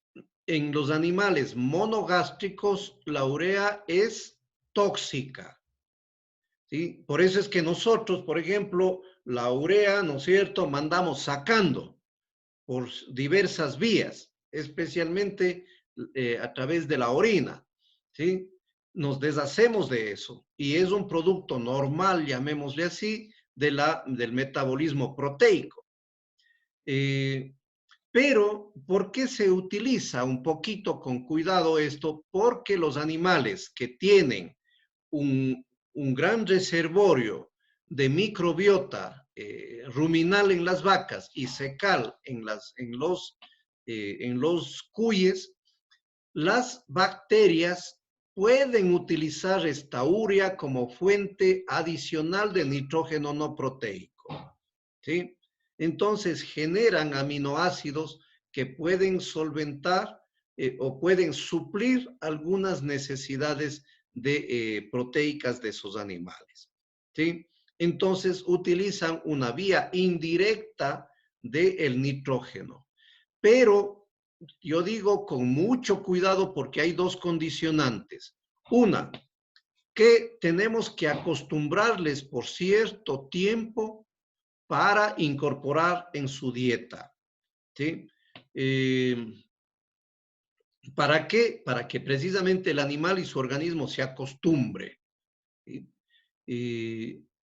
en los animales monogástricos la urea es tóxica, ¿sí? Por eso es que nosotros, por ejemplo, la urea, ¿no es cierto?, mandamos sacando por diversas vías, especialmente a través de la orina, ¿sí? Nos deshacemos de eso y es un producto normal, llamémosle así, del metabolismo proteico. Pero, ¿por qué se utiliza un poquito con cuidado esto? Porque los animales que tienen un gran reservorio de microbiota ruminal en las vacas y fecal en los cuyes, las bacterias pueden utilizar esta urea como fuente adicional de nitrógeno no proteico, ¿sí? Entonces generan aminoácidos que pueden solventar o pueden suplir algunas necesidades proteicas de esos animales, ¿sí? entonces utilizan una vía indirecta del nitrógeno. Pero yo digo con mucho cuidado porque hay dos condicionantes. Una, que tenemos que acostumbrarles por cierto tiempo para incorporar en su dieta. ¿Sí? ¿Para qué? Para que precisamente el animal y su organismo se acostumbre, ¿sí?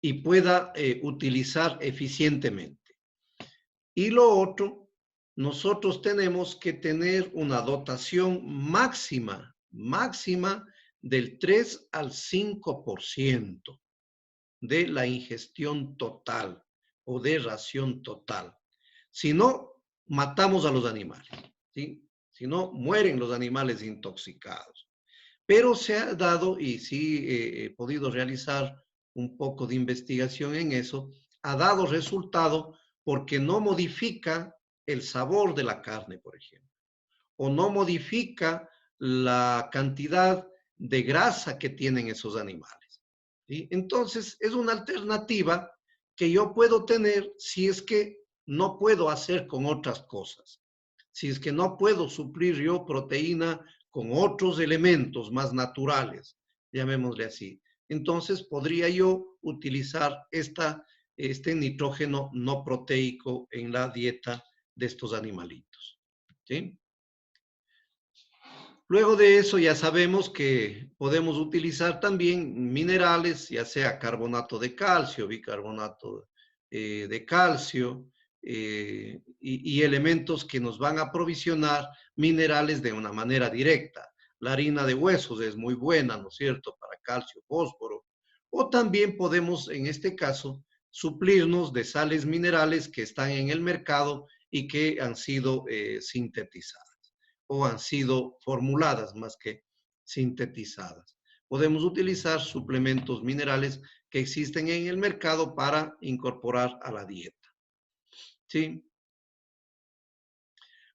Y pueda utilizar eficientemente. Y lo otro, nosotros tenemos que tener una dotación máxima del 3 al 5% de la ingestión total o de ración total. Si no, matamos a los animales, ¿sí? Si no, mueren los animales intoxicados. Pero se ha dado, y sí he podido realizar un poco de investigación en eso, ha dado resultado porque no modifica el sabor de la carne, por ejemplo, o no modifica la cantidad de grasa que tienen esos animales, ¿sí? Entonces, es una alternativa que yo puedo tener si es que no puedo hacer con otras cosas. Si es que no puedo suplir yo proteína con otros elementos más naturales, llamémosle así. Entonces podría yo utilizar este nitrógeno no proteico en la dieta de estos animalitos, ¿sí? Luego de eso ya sabemos que podemos utilizar también minerales, ya sea carbonato de calcio, bicarbonato de calcio, y elementos que nos van a provisionar minerales de una manera directa. La harina de huesos es muy buena, ¿no es cierto?, para calcio, fósforo. O también podemos, en este caso, suplirnos de sales minerales que están en el mercado y que han sido sintetizadas o han sido formuladas más que sintetizadas. Podemos utilizar suplementos minerales que existen en el mercado para incorporar a la dieta. ¿Sí?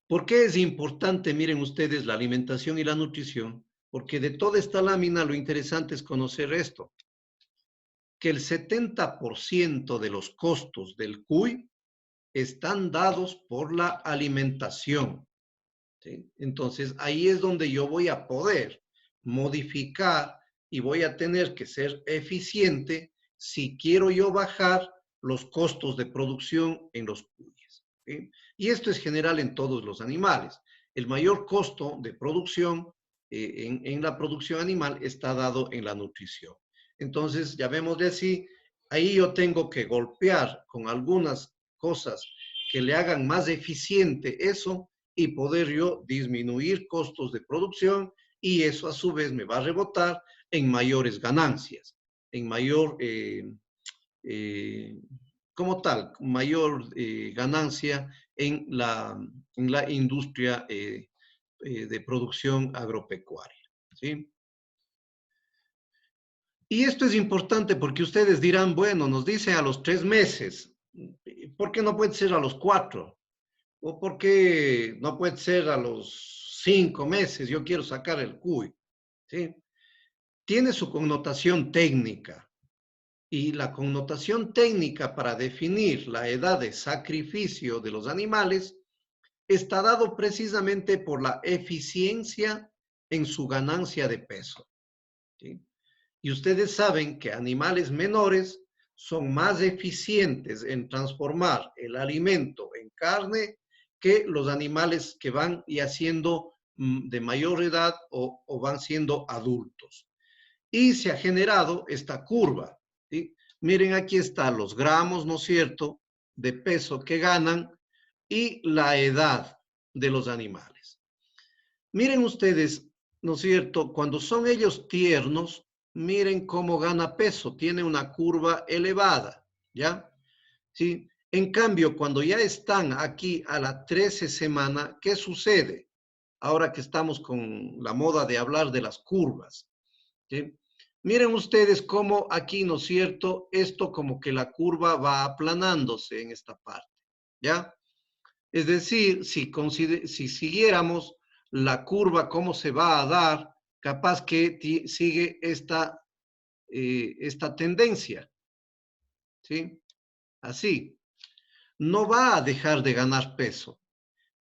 ¿Por qué es importante, miren ustedes, la alimentación y la nutrición? Porque de toda esta lámina lo interesante es conocer esto, que el 70% de los costos del cuy están dados por la alimentación. ¿Sí? Entonces, ahí es donde yo voy a poder modificar y voy a tener que ser eficiente si quiero yo bajar los costos de producción en los cuyes. ¿Sí? Y esto es general en todos los animales. El mayor costo de producción en la producción animal está dado en la nutrición. Entonces, ya vemos de así, ahí yo tengo que golpear con algunas cosas que le hagan más eficiente eso y poder yo disminuir costos de producción y eso a su vez me va a rebotar en mayores ganancias, en mayor, como tal, mayor ganancia en la industria de producción agropecuaria, ¿sí? Y esto es importante porque ustedes dirán, bueno, nos dice a los 3 meses, ¿por qué no puede ser a los 4? ¿O por qué no puede ser a los 5 meses? Yo quiero sacar el cuy, ¿sí? Tiene su connotación técnica. Y la connotación técnica para definir la edad de sacrificio de los animales está dado precisamente por la eficiencia en su ganancia de peso, ¿sí? Y ustedes saben que animales menores son más eficientes en transformar el alimento en carne que los animales que van ya siendo de mayor edad o van siendo adultos. Y se ha generado esta curva, ¿sí? Miren, aquí están los gramos, ¿no es cierto?, de peso que ganan y la edad de los animales. Miren ustedes, ¿no es cierto?, cuando son ellos tiernos, miren cómo gana peso, tiene una curva elevada, ¿ya? ¿Sí? En cambio, cuando ya están aquí a la 13 semana, ¿qué sucede? Ahora que estamos con la moda de hablar de las curvas, ¿sí? Miren ustedes cómo aquí, ¿no es cierto?, esto como que la curva va aplanándose en esta parte, ¿ya? Es decir, si siguiéramos la curva, cómo se va a dar, capaz que sigue esta tendencia. ¿sí? Así. No va a dejar de ganar peso,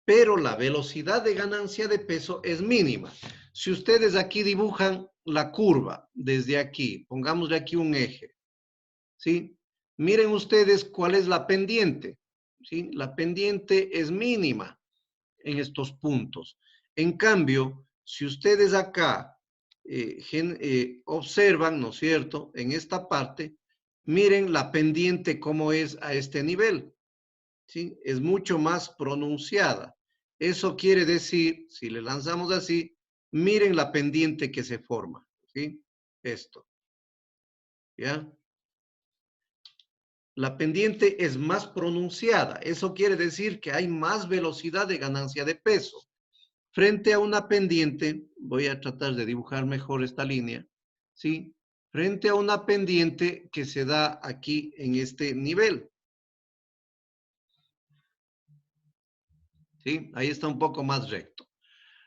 pero la velocidad de ganancia de peso es mínima. Si ustedes aquí dibujan la curva desde aquí, pongámosle aquí un eje, ¿sí? Miren ustedes cuál es la pendiente, ¿sí? La pendiente es mínima en estos puntos. En cambio, si ustedes acá observan, ¿no es cierto?, en esta parte, miren la pendiente cómo es a este nivel, ¿sí? Es mucho más pronunciada. Eso quiere decir, si le lanzamos así, miren la pendiente que se forma, ¿sí? Esto, ¿ya? La pendiente es más pronunciada. Eso quiere decir que hay más velocidad de ganancia de peso. Frente a una pendiente, voy a tratar de dibujar mejor esta línea, ¿sí? Frente a una pendiente que se da aquí en este nivel, ¿sí? Ahí está un poco más recto.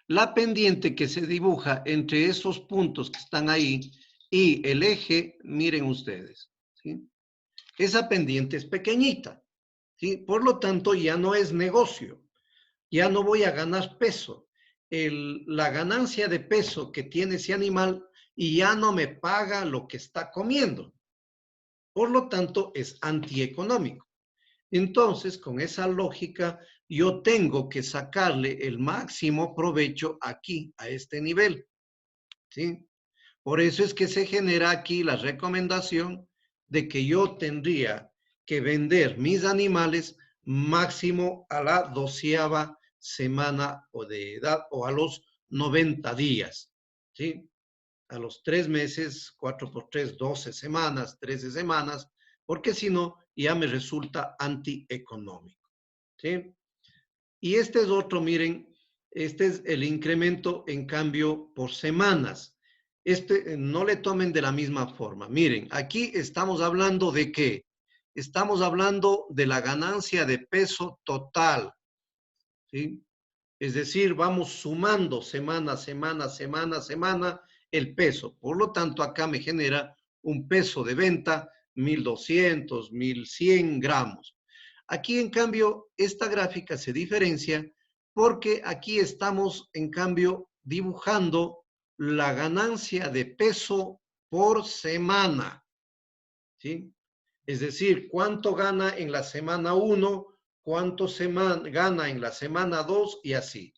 La pendiente que se dibuja entre esos puntos que están ahí y el eje, miren ustedes, ¿sí? Esa pendiente es pequeñita, ¿sí? Por lo tanto, ya no es negocio, ya no voy a ganar peso. La ganancia de peso que tiene ese animal y ya no me paga lo que está comiendo. Por lo tanto, es antieconómico. Entonces, con esa lógica, yo tengo que sacarle el máximo provecho aquí, a este nivel, ¿sí? Por eso es que se genera aquí la recomendación de que yo tendría que vender mis animales máximo a la 12ª semana o de edad o a los 90 días, ¿sí? A los 3 meses, 4 por 3, 12 semanas, 13 semanas, porque si no, ya me resulta antieconómico, ¿sí? Y este es otro, miren, este es el incremento en cambio por semanas. No le tomen de la misma forma. Miren, aquí estamos hablando de qué? Estamos hablando de la ganancia de peso total, ¿sí? Es decir, vamos sumando semana, semana, semana, semana el peso. Por lo tanto, acá me genera un peso de venta 1.200, 1.100 gramos. Aquí, en cambio, esta gráfica se diferencia porque aquí estamos, en cambio, dibujando la ganancia de peso por semana, ¿sí? Es decir, cuánto gana en la semana 1, cuánto gana en la semana 2 y así.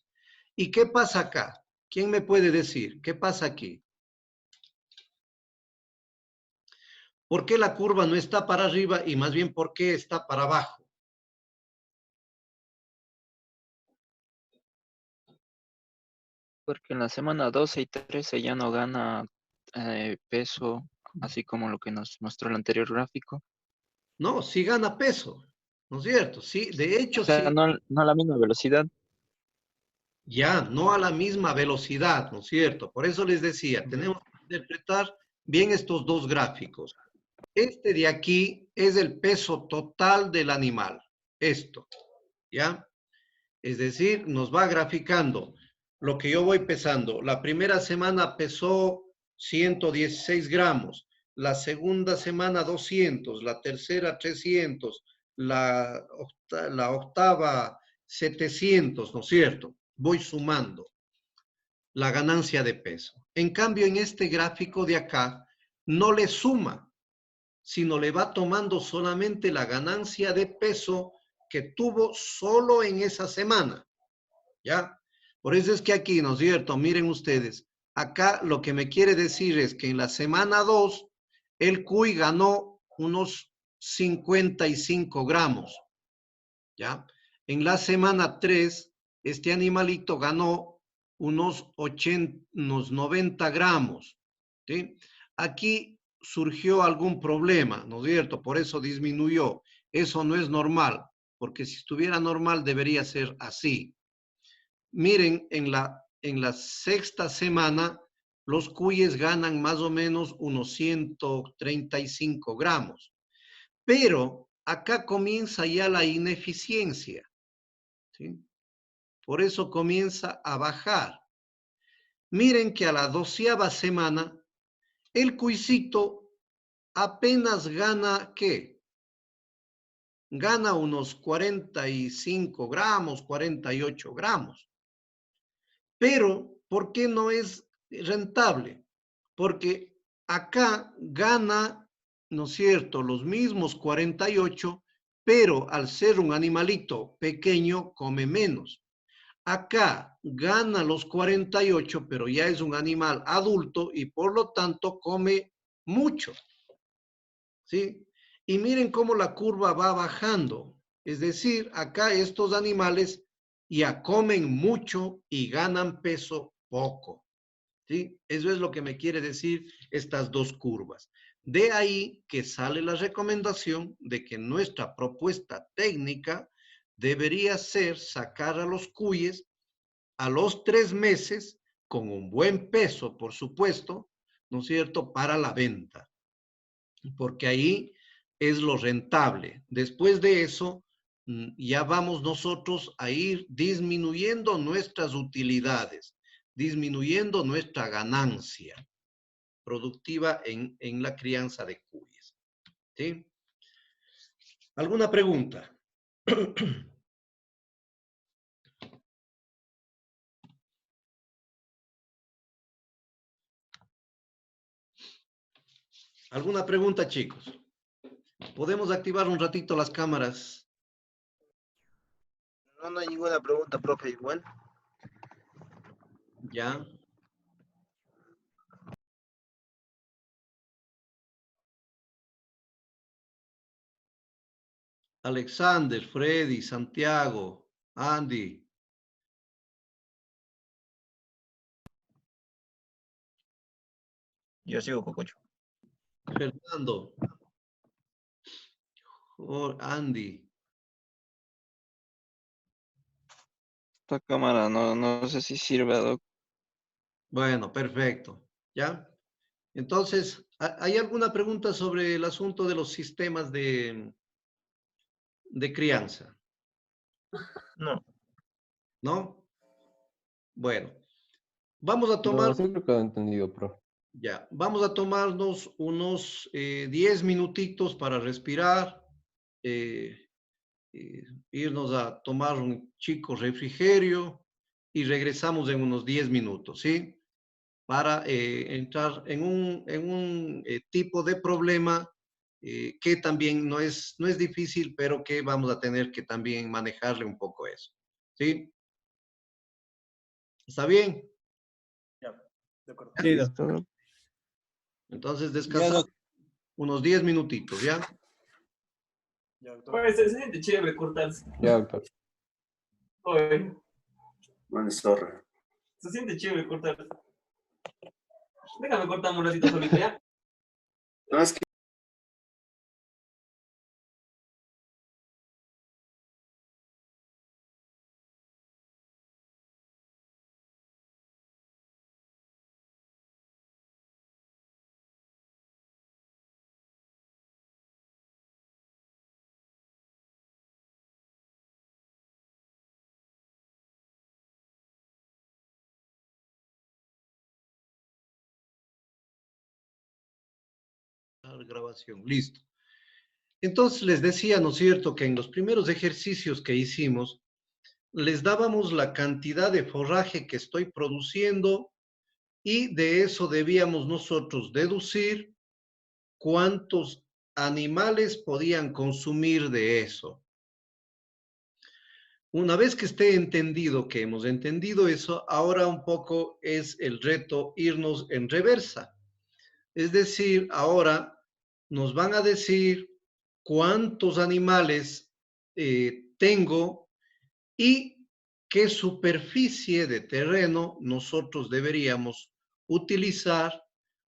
¿Y qué pasa acá? ¿Quién me puede decir? ¿Qué pasa aquí? ¿Por qué la curva no está para arriba y más bien por qué está para abajo? Porque en la semana 12 y 13 ya no gana peso, así como lo que nos mostró el anterior gráfico. No, sí gana peso, ¿no es cierto? Sí, de O hecho sea, sí, no a la misma velocidad. ya no a la misma velocidad, ¿no es cierto? Por eso les decía, tenemos que interpretar bien estos dos gráficos. Este de aquí es el peso total del animal, esto, ¿ya? Es decir, nos va graficando lo que yo voy pesando. La primera semana pesó 116 gramos, la segunda semana 200, la tercera 300, la octava 700, ¿no es cierto? Voy sumando la ganancia de peso. En cambio, en este gráfico de acá, no le suma, sino le va tomando solamente la ganancia de peso que tuvo solo en esa semana. ¿Ya? Por eso es que aquí, ¿no es cierto? Miren ustedes, acá lo que me quiere decir es que en la semana 2, el cuy ganó unos 55 gramos, ¿ya? En la semana 3, este animalito ganó unos 90 gramos, ¿sí? Aquí surgió algún problema, ¿no es cierto? Por eso disminuyó. Eso no es normal, porque si estuviera normal debería ser así. Miren, en la sexta semana, los cuyes ganan más o menos unos 135 gramos. Pero acá comienza ya la ineficiencia, ¿sí? Por eso comienza a bajar. Miren que a la 12ª semana, el cuisito apenas gana, ¿qué? gana unos 45 gramos, 48 gramos. Pero, ¿por qué no es rentable? Porque acá gana, ¿no es cierto?, los mismos 48, pero al ser un animalito pequeño, come menos. Acá gana los 48, pero ya es un animal adulto y por lo tanto come mucho, ¿sí? Y miren cómo la curva va bajando. Es decir, acá estos animales ya comen mucho y ganan peso poco, ¿sí? Eso es lo que me quiere decir estas dos curvas. De ahí que sale la recomendación de que nuestra propuesta técnica debería ser sacar a los cuyes a los 3 meses con un buen peso, por supuesto, ¿no es cierto?, para la venta, porque ahí es lo rentable. Después de eso, ya vamos nosotros a ir disminuyendo nuestras utilidades, disminuyendo nuestra ganancia productiva en la crianza de cuyes. ¿Sí? ¿Alguna pregunta? ¿Alguna pregunta, chicos? ¿Podemos activar un ratito las cámaras? No, no hay ninguna pregunta, profe, igual. Ya. Alexander, Freddy, Santiago, Andy. Yo sigo, Cococho. Fernando. Andy. Esta cámara no sé si sirve, Doc. Bueno, perfecto. ¿Ya? Entonces, ¿hay alguna pregunta sobre el asunto de los sistemas de crianza? No. ¿No? Bueno, vamos a tomar, No, sí creo que lo he entendido, profe. ya, vamos a tomarnos unos 10 minutitos para respirar, irnos a tomar un chico refrigerio y regresamos en unos 10 minutos, ¿sí? Para entrar en un tipo de problema que también no es difícil, pero que vamos a tener que también manejarle un poco eso, ¿sí? ¿Está bien? Ya, de acuerdo. Sí, Listo, Doc. Entonces Ya, descansamos doc. unos 10 minutitos, ¿ya? Ya, doctor. Pues se siente chévere cortarse. Ya, doctor. Oye, Man, zorra. se siente chévere cortarse. Déjame cortarme un ratito solito, ¿ya? No, es que Grabación, listo. Entonces les decía, ¿no es cierto?, que en los primeros ejercicios que hicimos, les dábamos la cantidad de forraje que estoy produciendo y de eso debíamos nosotros deducir cuántos animales podían consumir de eso. Una vez que esté entendido, que hemos entendido eso, ahora un poco es el reto irnos en reversa. Es decir, ahora nos van a decir cuántos animales tengo y qué superficie de terreno nosotros deberíamos utilizar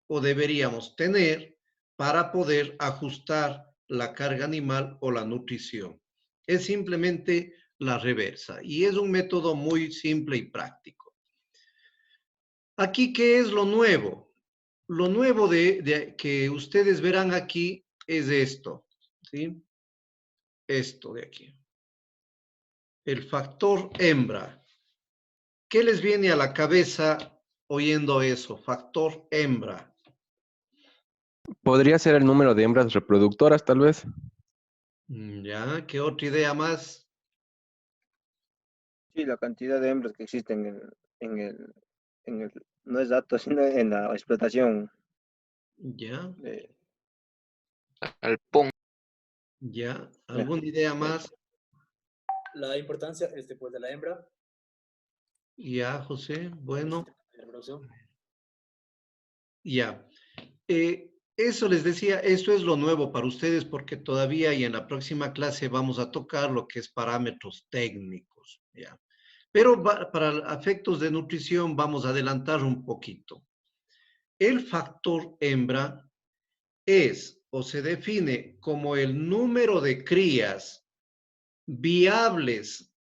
o deberíamos tener para poder ajustar la carga animal o la nutrición. Es simplemente la reversa y es un método muy simple y práctico. Aquí, ¿qué es lo nuevo? Lo nuevo que ustedes verán aquí es esto, ¿sí? Esto de aquí. El factor hembra. ¿Qué les viene a la cabeza oyendo eso? Factor hembra. ¿Podría ser el número de hembras reproductoras, tal vez? Ya, ¿qué otra idea más? Sí, la cantidad de hembras que existen en el, no es dato, sino en la explotación. Ya, De, Al pon. ya. ya, ¿Alguna idea ya. más? La importancia pues, de la hembra Ya, José. en el Bueno, sistema de reproducción. ya. Eso les decía, eso es lo nuevo para ustedes porque todavía y en la próxima clase vamos a tocar lo que es parámetros técnicos, ¿ya? Pero para efectos de nutrición vamos a adelantar un poquito. El factor hembra es o se define como el número de crías viables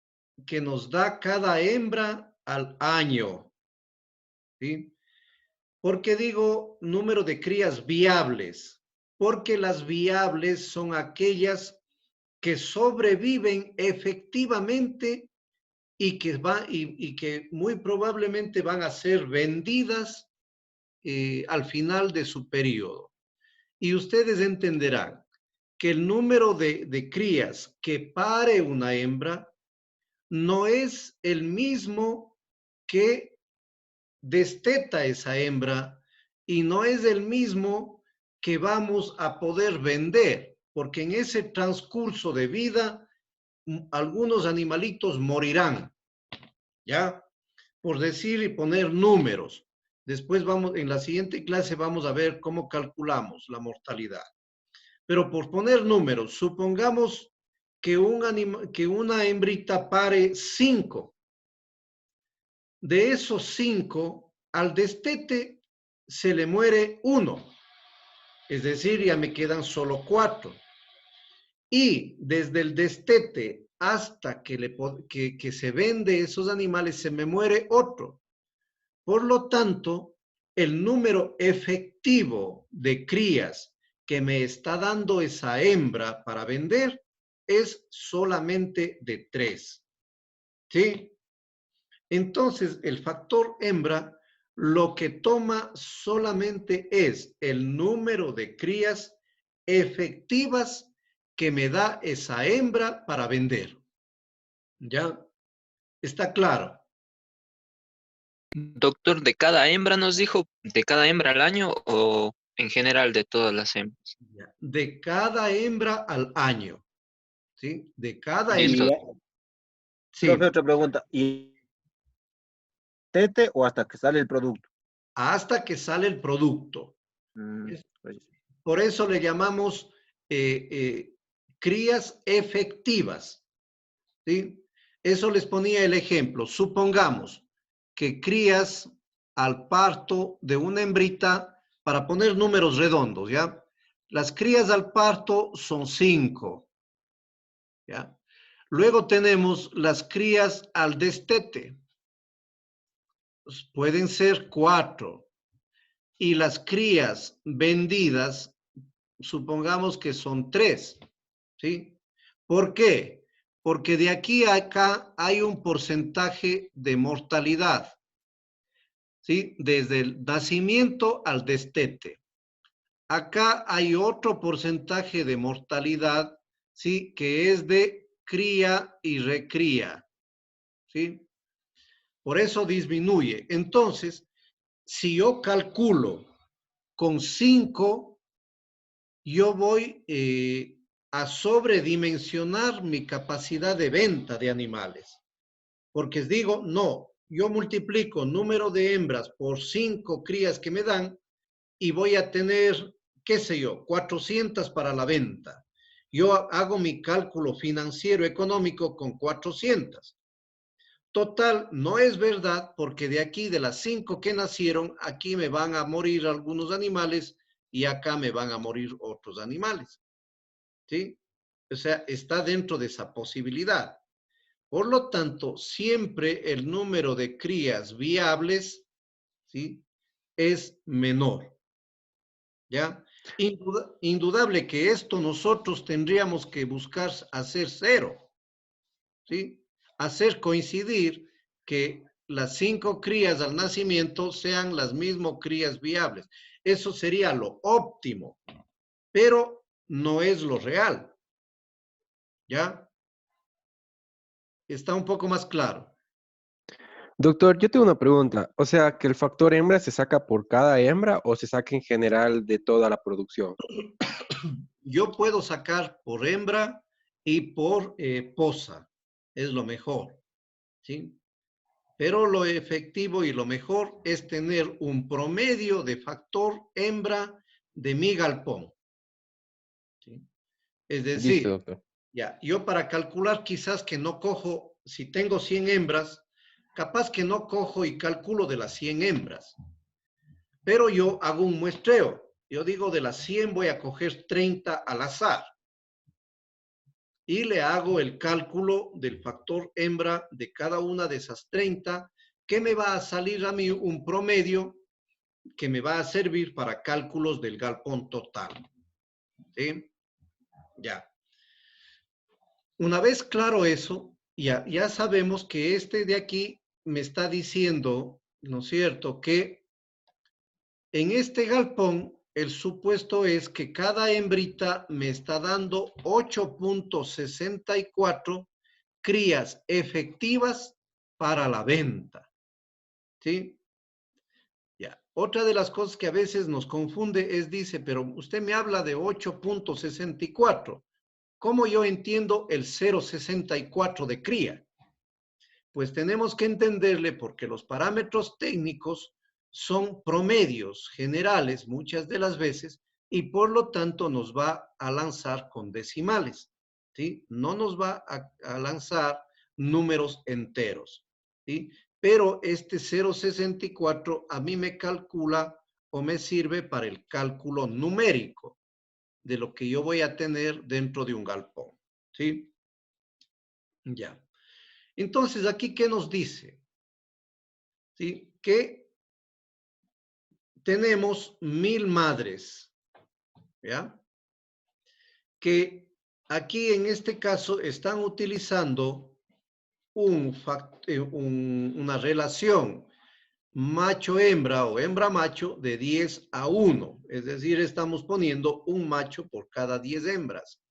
que nos da cada hembra al año, ¿sí? ¿Por qué digo número de crías viables? Porque las viables son aquellas que sobreviven efectivamente y que muy probablemente van a ser vendidas al final de su periodo. Y ustedes entenderán que el número de crías que pare una hembra no es el mismo que desteta esa hembra y no es el mismo que vamos a poder vender, porque en ese transcurso de vida algunos animalitos morirán, ¿ya? Por decir y poner números. Después vamos, en la siguiente clase vamos a ver cómo calculamos la mortalidad. Pero por poner números, supongamos que, que una hembrita pare 5. De esos 5, al destete se le muere 1. Es decir, ya me quedan solo 4. Y desde el destete hasta que se vende esos animales, se me muere otro. Por lo tanto, el número efectivo de crías que me está dando esa hembra para vender es solamente de 3. ¿Sí? Entonces, el factor hembra lo que toma solamente es el número de crías efectivas que me da esa hembra para vender. ¿Ya? ¿Está claro? Doctor, ¿de cada hembra nos dijo, de cada hembra al año o en general de todas las hembras? De cada hembra al año. ¿Sí? De cada hembra. Listo. Y, profe, Sí. otra pregunta. ¿Y tete o hasta que sale el producto? Hasta que sale el producto. Pues, Por eso le llamamos crías efectivas. ¿Sí? Eso les ponía el ejemplo. Supongamos que crías al parto de una hembrita, para poner números redondos, ¿ya? Las crías al parto son 5, ¿ya? Luego tenemos las crías al destete. Pues pueden ser 4. Y las crías vendidas, supongamos que son 3, ¿sí? ¿Por qué? Porque de aquí a acá hay un porcentaje de mortalidad, ¿sí? Desde el nacimiento al destete. Acá hay otro porcentaje de mortalidad, ¿sí? Que es de cría y recría, ¿sí? Por eso disminuye. Entonces, si yo calculo con 5, yo voy a sobredimensionar mi capacidad de venta de animales. Porque digo, no, yo multiplico número de hembras por 5 crías que me dan y voy a tener, qué sé yo, 400 para la venta. Yo hago mi cálculo financiero económico con 400. Total, no es verdad porque de aquí, de las 5 que nacieron, aquí me van a morir algunos animales y acá me van a morir otros animales. ¿Sí? O sea, está dentro de esa posibilidad. Por lo tanto, siempre el número de crías viables, ¿sí? Es menor. ¿Ya? Indudable que esto nosotros tendríamos que buscar hacer 0, ¿sí? Hacer coincidir que las 5 crías al nacimiento sean las mismas crías viables. Eso sería lo óptimo, pero no es lo real. ¿Ya? Está un poco más claro. Doctor, yo tengo una pregunta. O sea, ¿que el factor hembra se saca por cada hembra o se saca en general de toda la producción? Yo puedo sacar por hembra y por posa. Es lo mejor, ¿sí? Pero lo efectivo y lo mejor es tener un promedio de factor hembra de mi galpón, ¿sí? Es Listo, decir, doctor. ya, yo para calcular quizás que no cojo, si tengo 100 hembras, capaz que no cojo y calculo de las 100 hembras, pero yo hago un muestreo. Yo digo, de las 100 voy a coger 30 al azar y le hago el cálculo del factor hembra de cada una de esas 30, que me va a salir a mí un promedio que me va a servir para cálculos del galpón total. ¿Sí? Ya. Una vez claro eso, ya sabemos que este de aquí me está diciendo, ¿no es cierto?, que en este galpón el supuesto es que cada hembrita me está dando 8.64 crías efectivas para la venta. ¿Sí? Ya. Otra de las cosas que a veces nos confunde es, dice, pero usted me habla de 8.64. ¿Cómo yo entiendo el 0.64 de cría? Pues tenemos que entenderle porque los parámetros técnicos son promedios generales muchas de las veces y por lo tanto nos va a lanzar con decimales, ¿sí? No nos va a lanzar números enteros, ¿sí? Pero este 0.64 a mí me calcula o me sirve para el cálculo numérico de lo que yo voy a tener dentro de un galpón, ¿sí? Ya. Entonces, aquí, ¿qué nos dice? ¿Sí? Que tenemos 1000 madres, ¿ya? Que aquí, en este caso, están utilizando una relación macho-hembra o hembra-macho de 10:1. Es decir, estamos poniendo un macho por cada 10 hembras.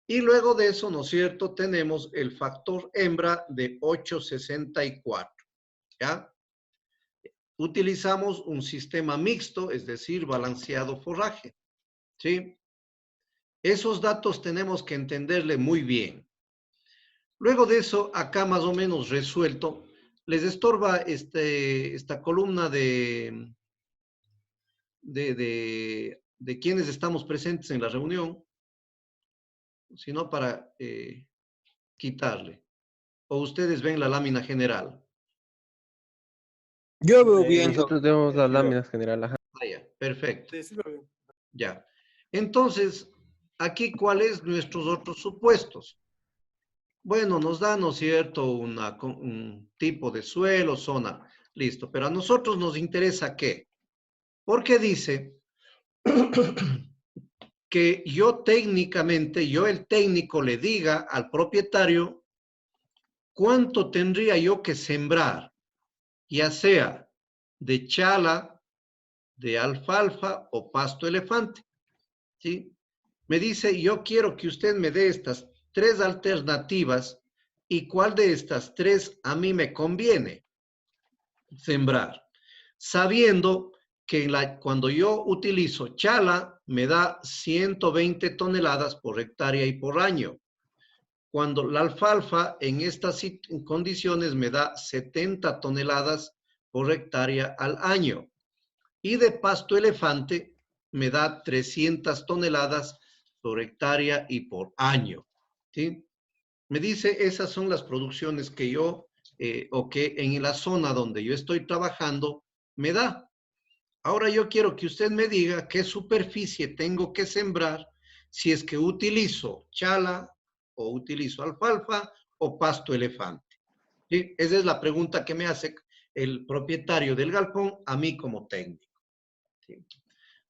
Y luego de eso, ¿no es cierto?, tenemos el factor hembra de 8.64, ¿ya? Utilizamos un sistema mixto, es decir, balanceado forraje, ¿sí? Esos datos tenemos que entenderle muy bien. Luego de eso, acá más o menos resuelto, les estorba esta columna de quienes estamos presentes en la reunión, sino para quitarle. O ustedes ven la lámina general. Yo veo bien, Nosotros tenemos las láminas general. Ajá. Ah, ya, perfecto. Sí, sí lo veo. Ya. Entonces, aquí, ¿cuáles nuestros otros supuestos? Bueno, nos da, ¿no es cierto?, un tipo de suelo, zona, listo. Pero a nosotros nos interesa ¿qué? Porque dice que yo técnicamente, yo el técnico le diga al propietario cuánto tendría yo que sembrar, ya sea de chala, de alfalfa o pasto elefante, ¿sí? Me dice, yo quiero que usted me dé estas 3 alternativas y cuál de estas 3 a mí me conviene sembrar, sabiendo que cuando yo utilizo chala me da 120 toneladas por hectárea y por año. Cuando la alfalfa en estas condiciones me da 70 toneladas por hectárea al año. Y de pasto elefante me da 300 toneladas por hectárea y por año. ¿Sí? Me dice, esas son las producciones que yo, o que en la zona donde yo estoy trabajando, me da. Ahora yo quiero que usted me diga qué superficie tengo que sembrar si es que utilizo chala o utilizo alfalfa o pasto elefante. ¿Sí? Esa es la pregunta que me hace el propietario del galpón a mí como técnico. ¿Sí?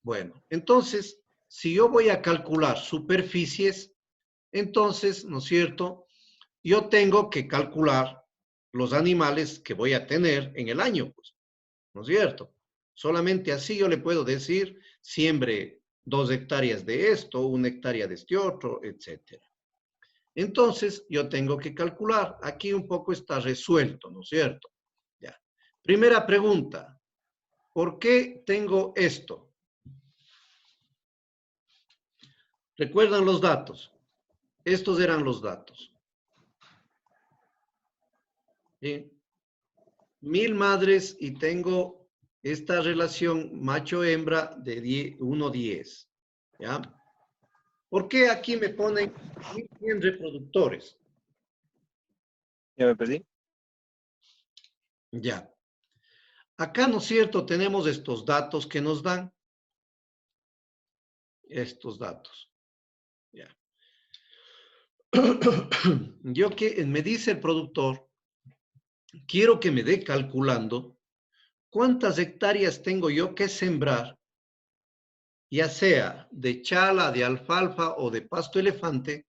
Bueno, entonces, si yo voy a calcular superficies, entonces, ¿no es cierto?, yo tengo que calcular los animales que voy a tener en el año, pues, ¿no es cierto? Solamente así yo le puedo decir, siembre 2 hectáreas de esto, 1 hectárea de este otro, etcétera. Entonces, yo tengo que calcular. Aquí un poco está resuelto, ¿no es cierto? Ya. Primera pregunta. ¿Por qué tengo esto? ¿Recuerdan los datos? Estos eran los datos. ¿Sí? 1000 madres y tengo esta relación macho-hembra de 1:10. ¿Ya? ¿Por qué aquí me ponen 1100 reproductores? ¿Ya me perdí? Ya. Acá, ¿no es cierto? Tenemos estos datos que nos dan. Estos datos. Ya. Yo que me dice el productor, quiero que me dé calculando cuántas hectáreas tengo yo que sembrar, ya sea de chala, de alfalfa o de pasto elefante,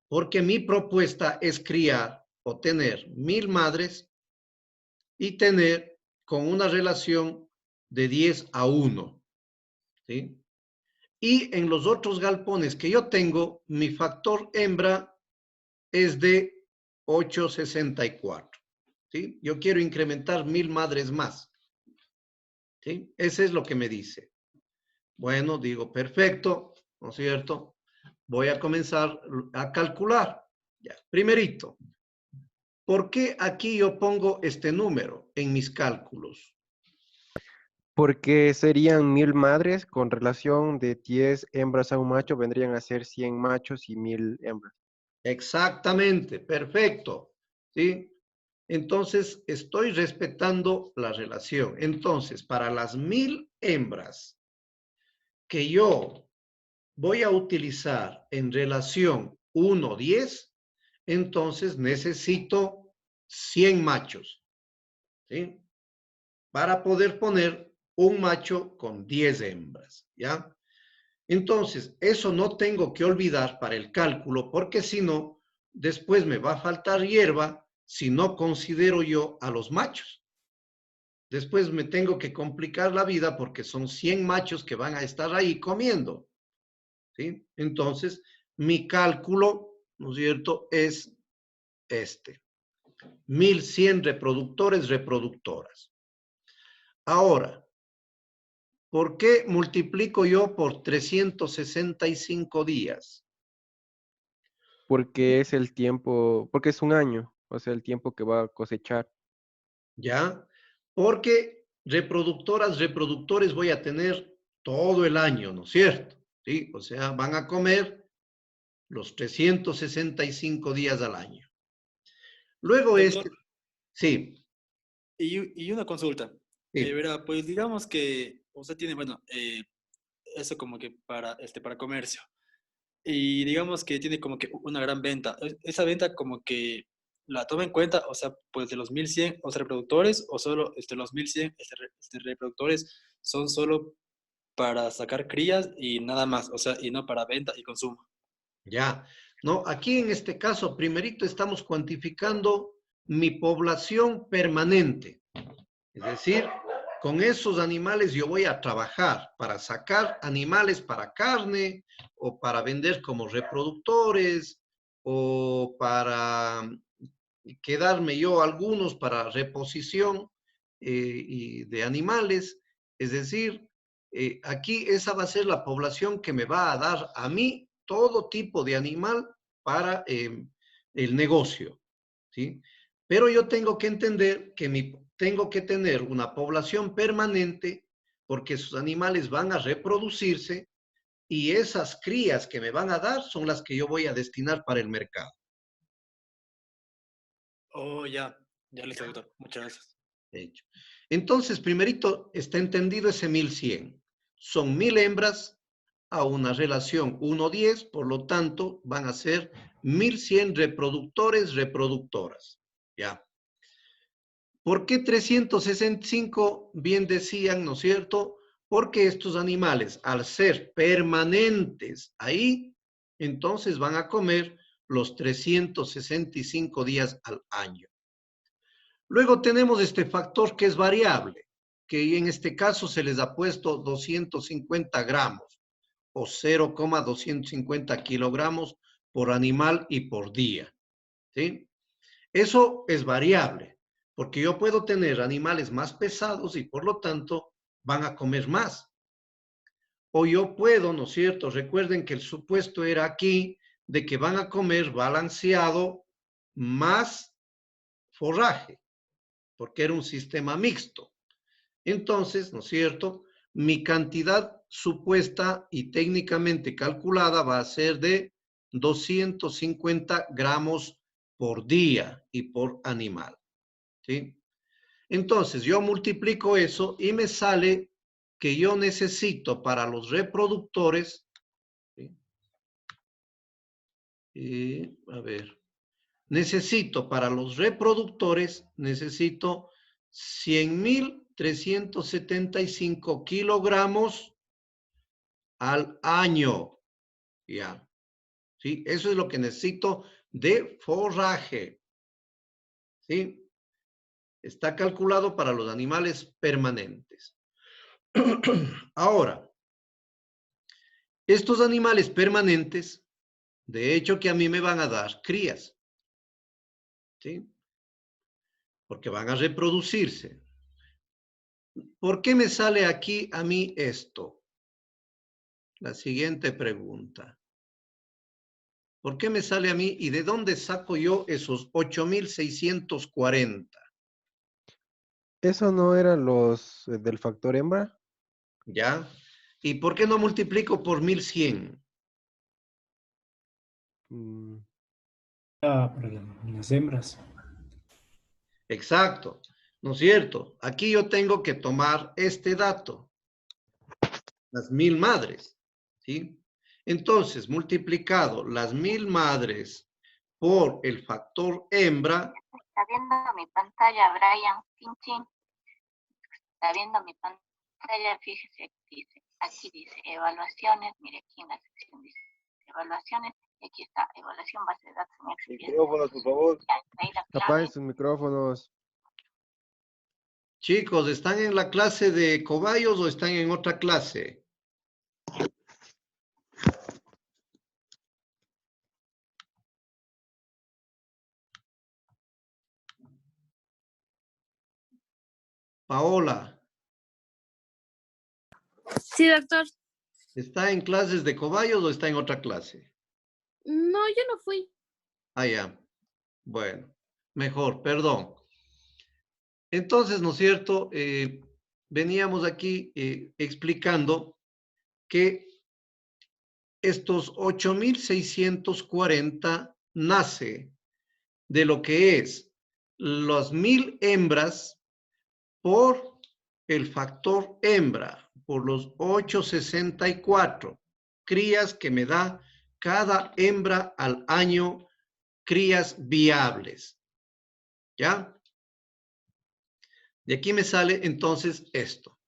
porque mi propuesta es criar o tener 1000 madres y tener con una relación de 10:1, ¿sí? Y en los otros galpones que yo tengo, mi factor hembra es de 8,64, ¿sí? Yo quiero incrementar 1000 madres más, ¿sí? Ese es lo que me dice. Bueno, digo, perfecto, ¿no es cierto? Voy a comenzar a calcular. Ya, primerito, ¿por qué aquí yo pongo este número en mis cálculos? Porque serían 1000 madres con relación de 10 hembras a un macho, vendrían a ser 100 machos y 1000 hembras. Exactamente, perfecto, ¿sí? Entonces, estoy respetando la relación. Entonces, para las 1000 hembras que yo voy a utilizar en relación 1:10, entonces necesito 100 machos, ¿sí? Para poder poner un macho con 10 hembras, ¿ya? Entonces, eso no tengo que olvidar para el cálculo, porque si no, después me va a faltar hierba si no considero yo a los machos. Después me tengo que complicar la vida porque son 100 machos que van a estar ahí comiendo, ¿sí? Entonces, mi cálculo, ¿no es cierto?, es este. 1100 reproductores, reproductoras. Ahora, ¿por qué multiplico yo por 365 días? Porque es el tiempo, porque es un año, o sea, el tiempo que va a cosechar. ¿Ya? Porque reproductoras, reproductores voy a tener todo el año, ¿no es cierto? ¿Sí? O sea, van a comer los 365 días al año. Luego Doctor, sí, y una consulta. sí, Verá, pues digamos que usted tiene, bueno, eso como que para comercio. Y digamos que tiene como que una gran venta. Esa venta como que la toma en cuenta, o sea, pues de los 1100 o sea, reproductores, o solo los 1100 reproductores son solo para sacar crías y nada más, o sea, y no para venta y consumo. ya. No, aquí en este caso, primerito estamos cuantificando mi población permanente. Es decir, con esos animales yo voy a trabajar para sacar animales para carne o para vender como reproductores o para quedarme yo algunos para reposición y de animales. Es decir, aquí esa va a ser la población que me va a dar a mí todo tipo de animal para el negocio, ¿sí? Pero yo tengo que entender que tengo que tener una población permanente porque esos animales van a reproducirse y esas crías que me van a dar son las que yo voy a destinar para el mercado. Oh, ya listo, doctor. Muchas gracias. Hecho. Entonces, primerito, está entendido ese 1100. Son 1000 hembras a una relación 1:10, por lo tanto, van a ser 1100 reproductores, reproductoras. ¿Ya? ¿Por qué 365? Bien decían, ¿no es cierto? Porque estos animales, al ser permanentes ahí, entonces van a comer los 365 días al año. Luego tenemos este factor que es variable, que en este caso se les ha puesto 250 gramos o 0,250 kilogramos por animal y por día. ¿Sí? Eso es variable, porque yo puedo tener animales más pesados y por lo tanto van a comer más. O yo puedo, ¿no es cierto? Recuerden que el supuesto era aquí de que van a comer balanceado más forraje, porque era un sistema mixto. Entonces, ¿no es cierto? Mi cantidad supuesta y técnicamente calculada va a ser de 250 gramos por día y por animal. ¿Sí? Entonces, yo multiplico eso y me sale que yo necesito para los reproductores, ¿sí? A ver, necesito para los reproductores, necesito 100.375 kilogramos al año. Ya, ¿sí? Eso es lo que necesito de forraje. ¿Sí? Está calculado para los animales permanentes. Ahora, estos animales permanentes, de hecho que a mí me van a dar crías, ¿sí? Porque van a reproducirse. ¿Por qué me sale aquí a mí esto? La siguiente pregunta. ¿Por qué me sale a mí y de dónde saco yo esos 8.640? ¿Eso no eran los del factor hembra? ¿Ya? ¿Y por qué no multiplico por 1.100? Mm, Para las hembras. Exacto, ¿no es cierto? Aquí yo tengo que tomar este dato, las 1.000 madres, ¿sí? Entonces, multiplicado las 1.000 madres por el factor hembra, Está viendo mi pantalla, Brian. Chin, chin. Está viendo mi pantalla, fíjese, aquí dice evaluaciones, mire aquí en la sección dice evaluaciones, y aquí está evaluación base de datos en Excel. Micrófonos, por favor. Ahí la clave. Apaguen sus micrófonos. chicos, ¿están en la clase de cobayos o están en otra clase? Paola, Sí, doctor. ¿está en clases de cobayos o está en otra clase? No, yo no fui. Ah, ya. Bueno, mejor, perdón. Entonces, ¿no es cierto? Veníamos aquí explicando que estos 8.640 nace de lo que es las 1.000 hembras por el factor hembra, por los 864 crías que me da cada hembra al año, crías viables. ¿Ya? De aquí me sale entonces esto.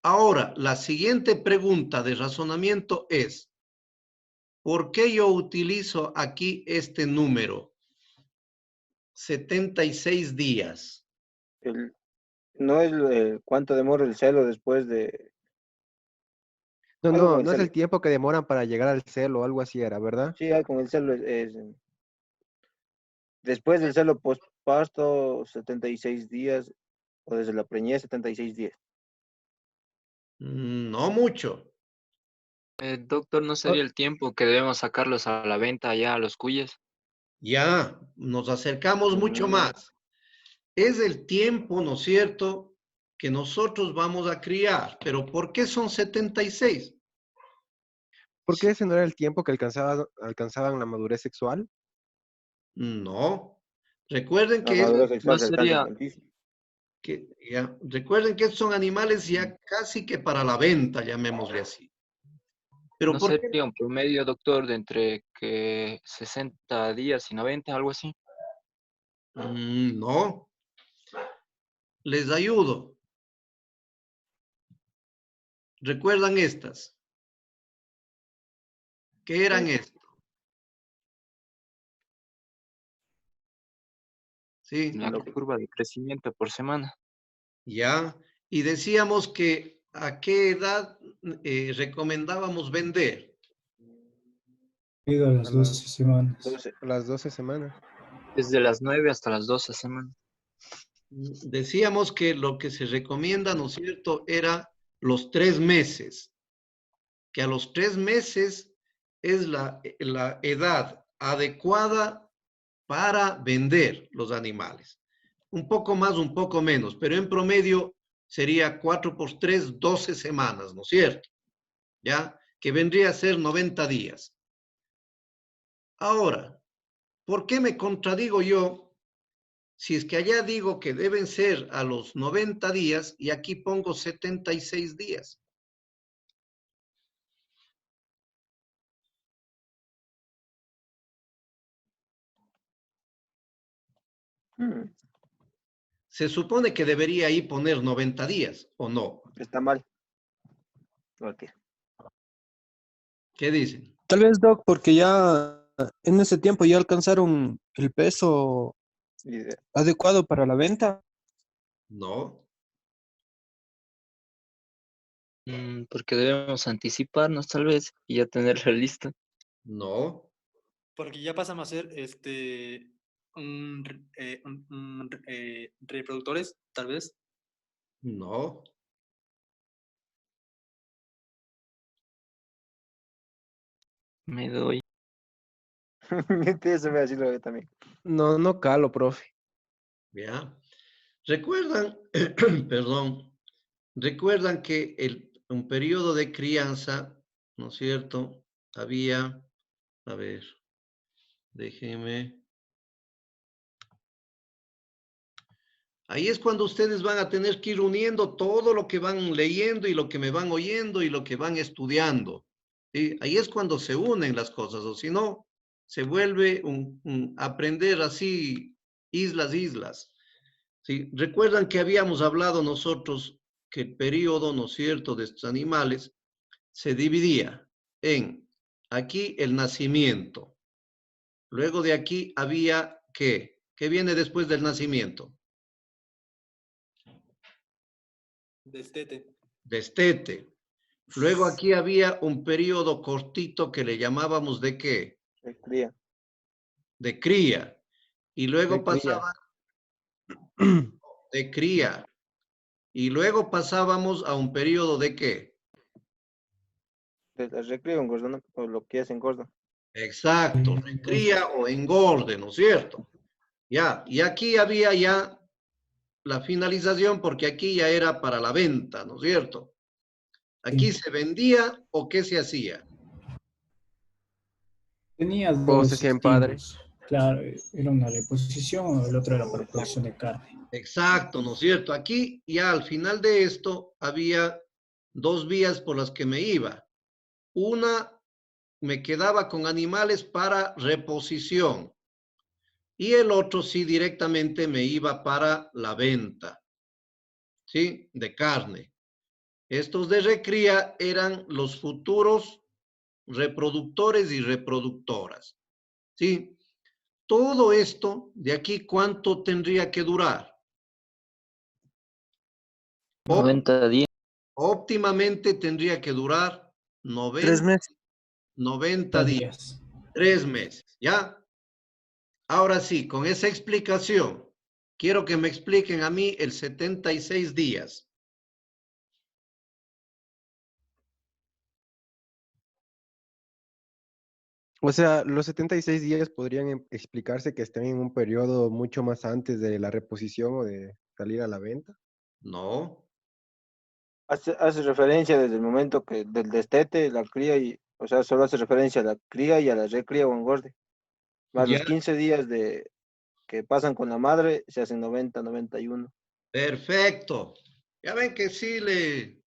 Ahora, la siguiente pregunta de razonamiento es, ¿por qué yo utilizo aquí este número? 76 días. No es cuánto demora el celo después de... No, Algo con no, el no es celo. el tiempo que demoran para llegar al celo o algo así era, ¿verdad? Sí, con el celo es después del celo postparto, 76 días, o desde la preñez, 76 días. No mucho. Doctor, ¿no sería el tiempo que debemos sacarlos a la venta allá a los cuyes? Ya, nos acercamos mucho Mm, más. Es el tiempo, ¿no es cierto?, que nosotros vamos a criar. Pero ¿por qué son 76? ¿Por qué ese no era el tiempo que alcanzaban la madurez sexual? No. Recuerden La que, madurez No sexual se alcanza sería, prontísimo. recuerden que estos son animales ya casi que para la venta, llamémosle así. Pero no ¿por qué? sería un promedio, doctor, de entre que 60 días y 90, algo así. No. Les ayudo. ¿Recuerdan estas? ¿Qué eran esto? Sí, La curva de crecimiento por semana. ya. Y decíamos que a qué edad recomendábamos vender. Pido A las 12 las semanas. 12, las 12 semanas. Desde las 9 hasta las 12 semanas. Decíamos que lo que se recomienda, ¿no es cierto?, era los 3 meses, que a los 3 meses es la edad adecuada para vender los animales. Un poco más, un poco menos, pero en promedio sería 4 por 3, 12 semanas, ¿no es cierto? ¿Ya? Que vendría a ser 90 días. Ahora, ¿por qué me contradigo yo si es que allá digo que deben ser a los 90 días y aquí pongo 76 días? Se supone que debería ahí poner 90 días, ¿o no? Está mal. Ok. ¿Qué dicen? Tal vez, Doc, porque ya en ese tiempo ya alcanzaron el peso adecuado para la venta. No, Porque debemos anticiparnos tal vez y ya tenerla lista. no, Porque ya pasamos a ser reproductores, tal vez. no. Me doy. Eso me va a decirlo yo también. No, no calo, profe. ¿Ya? ¿Recuerdan, perdón, recuerdan que un periodo de crianza, ¿no es cierto? Había, a ver, déjenme. Ahí es cuando ustedes van a tener que ir uniendo todo lo que van leyendo y lo que me van oyendo y lo que van estudiando. ¿Sí? Ahí es cuando se unen las cosas, o si no, se vuelve un aprender así, islas. ¿Sí? Recuerdan que habíamos hablado nosotros que el periodo, ¿no es cierto?, de estos animales se dividía en aquí el nacimiento. Luego de aquí había ¿qué? ¿Qué viene después del nacimiento? Destete. Destete. Luego aquí había un periodo cortito que le llamábamos ¿de qué? De cría. De cría. Y luego De cría. pasaba de cría. Y luego pasábamos a un periodo ¿de qué? De la recreo engordando, o lo que es engorda. Exacto, recría o engorde, ¿no es cierto? Ya, y aquí había ya la finalización porque aquí ya era para la venta, ¿no es cierto? Aquí Sí. se vendía o qué se hacía. Tenía O se dos hacían padre. estilos. Claro, era una reposición o el otro era para producción de carne. Exacto, ¿no es cierto? Aquí ya al final de esto había 2 vías por las que me iba. Una, me quedaba con animales para reposición y el otro sí directamente me iba para la venta, ¿sí? De carne. Estos de recría eran los futuros reproductores y reproductoras, ¿sí? Todo esto de aquí, ¿cuánto tendría que durar? 90 días. Óptimamente tendría que durar 3 meses. 90 días, 3 meses, ¿ya? Ahora sí, con esa explicación, quiero que me expliquen a mí el 76 días. O sea, los 76 días podrían explicarse que estén en un periodo mucho más antes de la reposición o de salir a la venta. No, Hace referencia desde el momento que del destete, la cría y, o sea, solo hace referencia a la cría y a la recría o engorde. Más ya, los 15 días que pasan con la madre, se hacen 90, 91. perfecto. Ya ven que sí le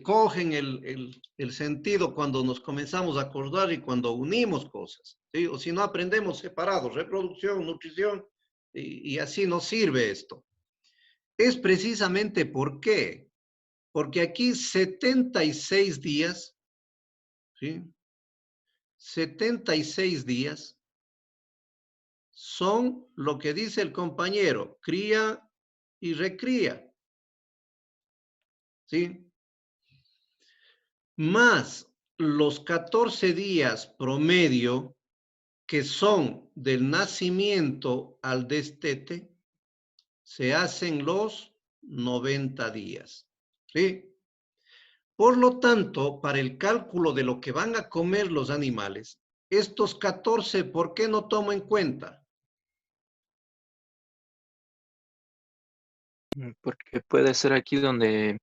cogen el sentido cuando nos comenzamos a acordar y cuando unimos cosas, ¿sí? O si no aprendemos separados, reproducción, nutrición, y así no sirve esto. Es precisamente por qué. Porque aquí 76 días, ¿sí? 76 días son lo que dice el compañero, cría y recría, ¿sí? Más los 14 días promedio que son del nacimiento al destete, se hacen los 90 días. ¿Sí? Por lo tanto, para el cálculo de lo que van a comer los animales, estos 14, ¿por qué no tomo en cuenta? Porque puede ser aquí donde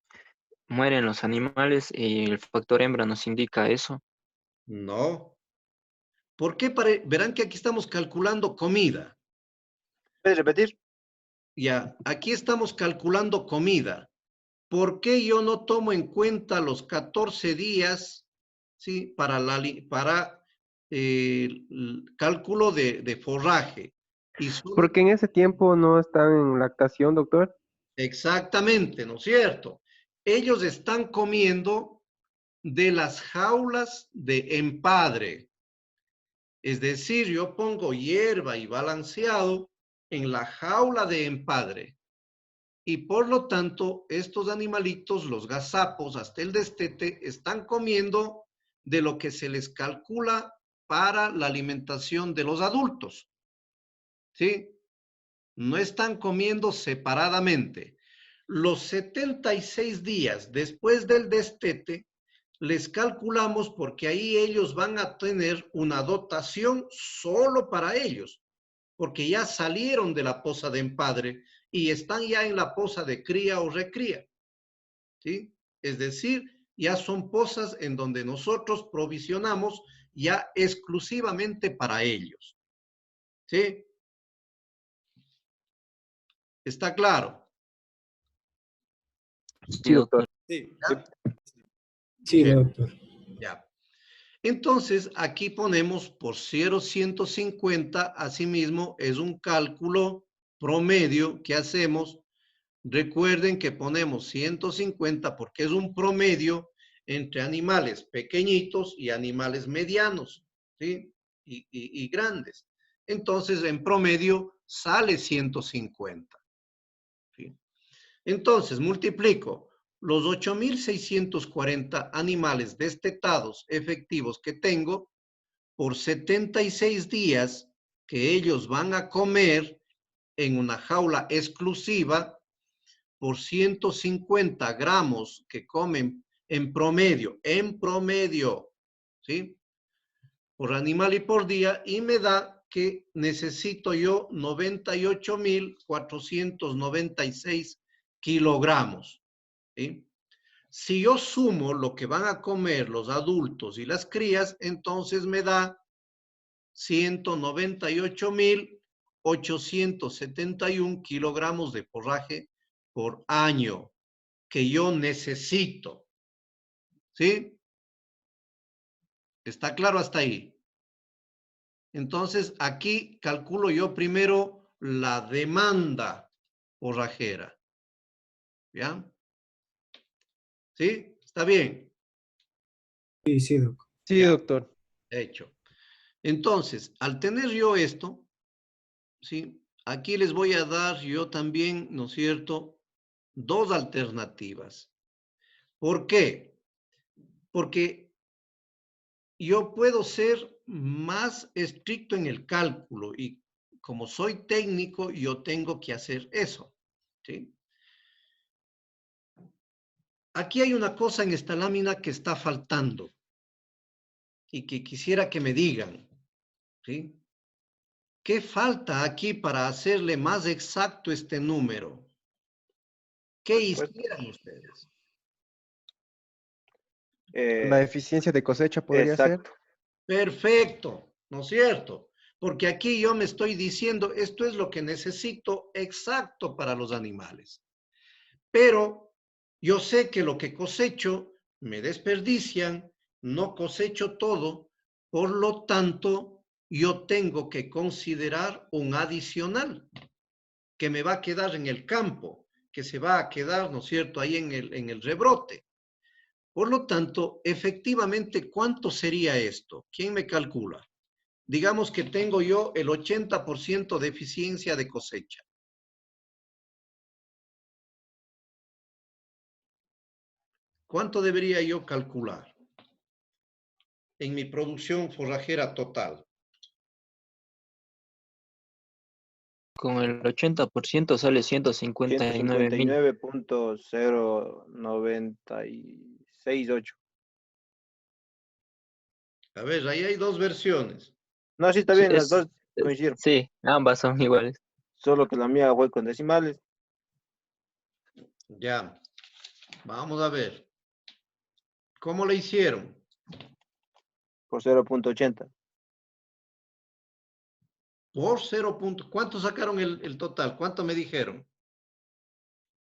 mueren los animales y el factor hembra nos indica eso. No. ¿Por qué? Verán que aquí estamos calculando comida. ¿Puedes repetir? Ya, aquí estamos calculando comida. ¿Por qué yo no tomo en cuenta los 14 días, ¿sí? Para el cálculo de forraje. Y Porque en ese tiempo no están en lactación, doctor. exactamente, ¿no es cierto? Ellos están comiendo de las jaulas de empadre. Es decir, yo pongo hierba y balanceado en la jaula de empadre. Y por lo tanto, estos animalitos, los gazapos, hasta el destete, están comiendo de lo que se les calcula para la alimentación de los adultos. ¿Sí? No están comiendo separadamente. Los 76 días después del destete, les calculamos porque ahí ellos van a tener una dotación solo para ellos, porque ya salieron de la poza de empadre y están ya en la poza de cría o recría. ¿Sí? Es decir, ya son pozas en donde nosotros provisionamos ya exclusivamente para ellos. ¿Sí? ¿Está claro? Sí, doctor. Sí. ¿Ya? Sí, Chévere. doctor. Ya. Entonces, aquí ponemos por 0,150, asimismo, es un cálculo promedio que hacemos. Recuerden que ponemos 150 porque es un promedio entre animales pequeñitos y animales medianos, ¿sí? Y grandes. Entonces, en promedio, sale 150. ¿Sí? Entonces, multiplico los 8,640 animales destetados efectivos que tengo por 76 días que ellos van a comer en una jaula exclusiva por 150 gramos que comen en promedio, ¿sí? Por animal y por día, y me da que necesito yo 98,496 kilogramos, ¿sí? Si yo sumo lo que van a comer los adultos y las crías, entonces me da 198,871 kilogramos de forraje por año que yo necesito. ¿Sí? ¿Está claro hasta ahí? Entonces, aquí calculo yo primero la demanda forrajera. ¿Ya? ¿Sí? ¿Está bien? Sí, sí, doctor. Sí, Ya, doctor. hecho. Entonces, al tener yo esto, ¿sí? Aquí les voy a dar yo también, ¿no es cierto?, dos alternativas. ¿Por qué? Porque yo puedo ser más estricto en el cálculo y como soy técnico, yo tengo que hacer eso. ¿Sí? Aquí hay una cosa en esta lámina que está faltando y que quisiera que me digan. ¿Sí? ¿Qué falta aquí para hacerle más exacto este número? ¿Qué hicieran ustedes? La eficiencia de cosecha podría ser. Exacto. Perfecto, ¿no es cierto? Porque aquí yo me estoy diciendo, esto es lo que necesito exacto para los animales. Pero yo sé que lo que cosecho me desperdician, no cosecho todo, por lo tanto, yo tengo que considerar un adicional que me va a quedar en el campo, que se va a quedar, ¿no es cierto?, ahí en el rebrote. Por lo tanto, efectivamente, ¿cuánto sería esto? ¿Quién me calcula? Digamos que tengo yo el 80% de eficiencia de cosecha. ¿Cuánto debería yo calcular? en mi producción forrajera total? Con el 80% sale 159.000. 159.0968. A ver, ahí hay dos versiones. No, sí está Sí, bien, las dos coincidieron. sí, ambas son iguales. Solo que la mía fue con decimales. Ya, vamos a ver. ¿Cómo le hicieron? Por 0.80. Por 0. ¿Cuánto sacaron el total? ¿Cuánto me dijeron?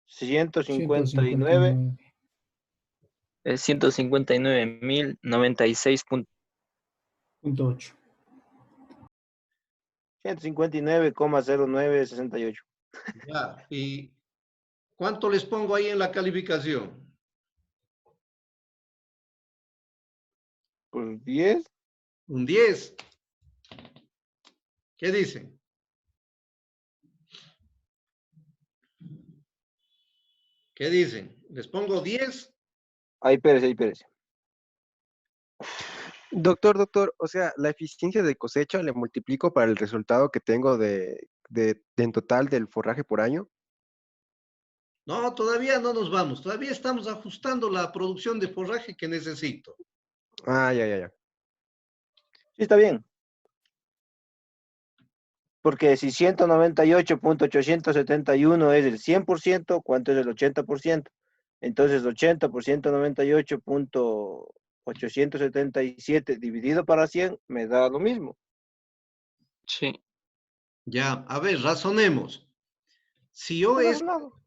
159. 159. Es 159.096. 0.8. 159,0968. Ya, ¿y cuánto les pongo ahí en la calificación? Pues 10. Un 10. ¿Qué dicen? ¿Qué dicen? ¿Les pongo 10? Ahí Pérez, ahí Pérez. Doctor, o sea, la eficiencia de cosecha le multiplico para el resultado que tengo en total del forraje por año. No, todavía no nos vamos. Todavía estamos ajustando la producción de forraje que necesito. Ah, ya. Sí, está bien. Porque si 198.871 es el 100%, ¿cuánto es el 80%? Entonces 80 por 198.877 dividido para 100 me da lo mismo. Sí. Ya, a ver, razonemos. Si yo Está razonado.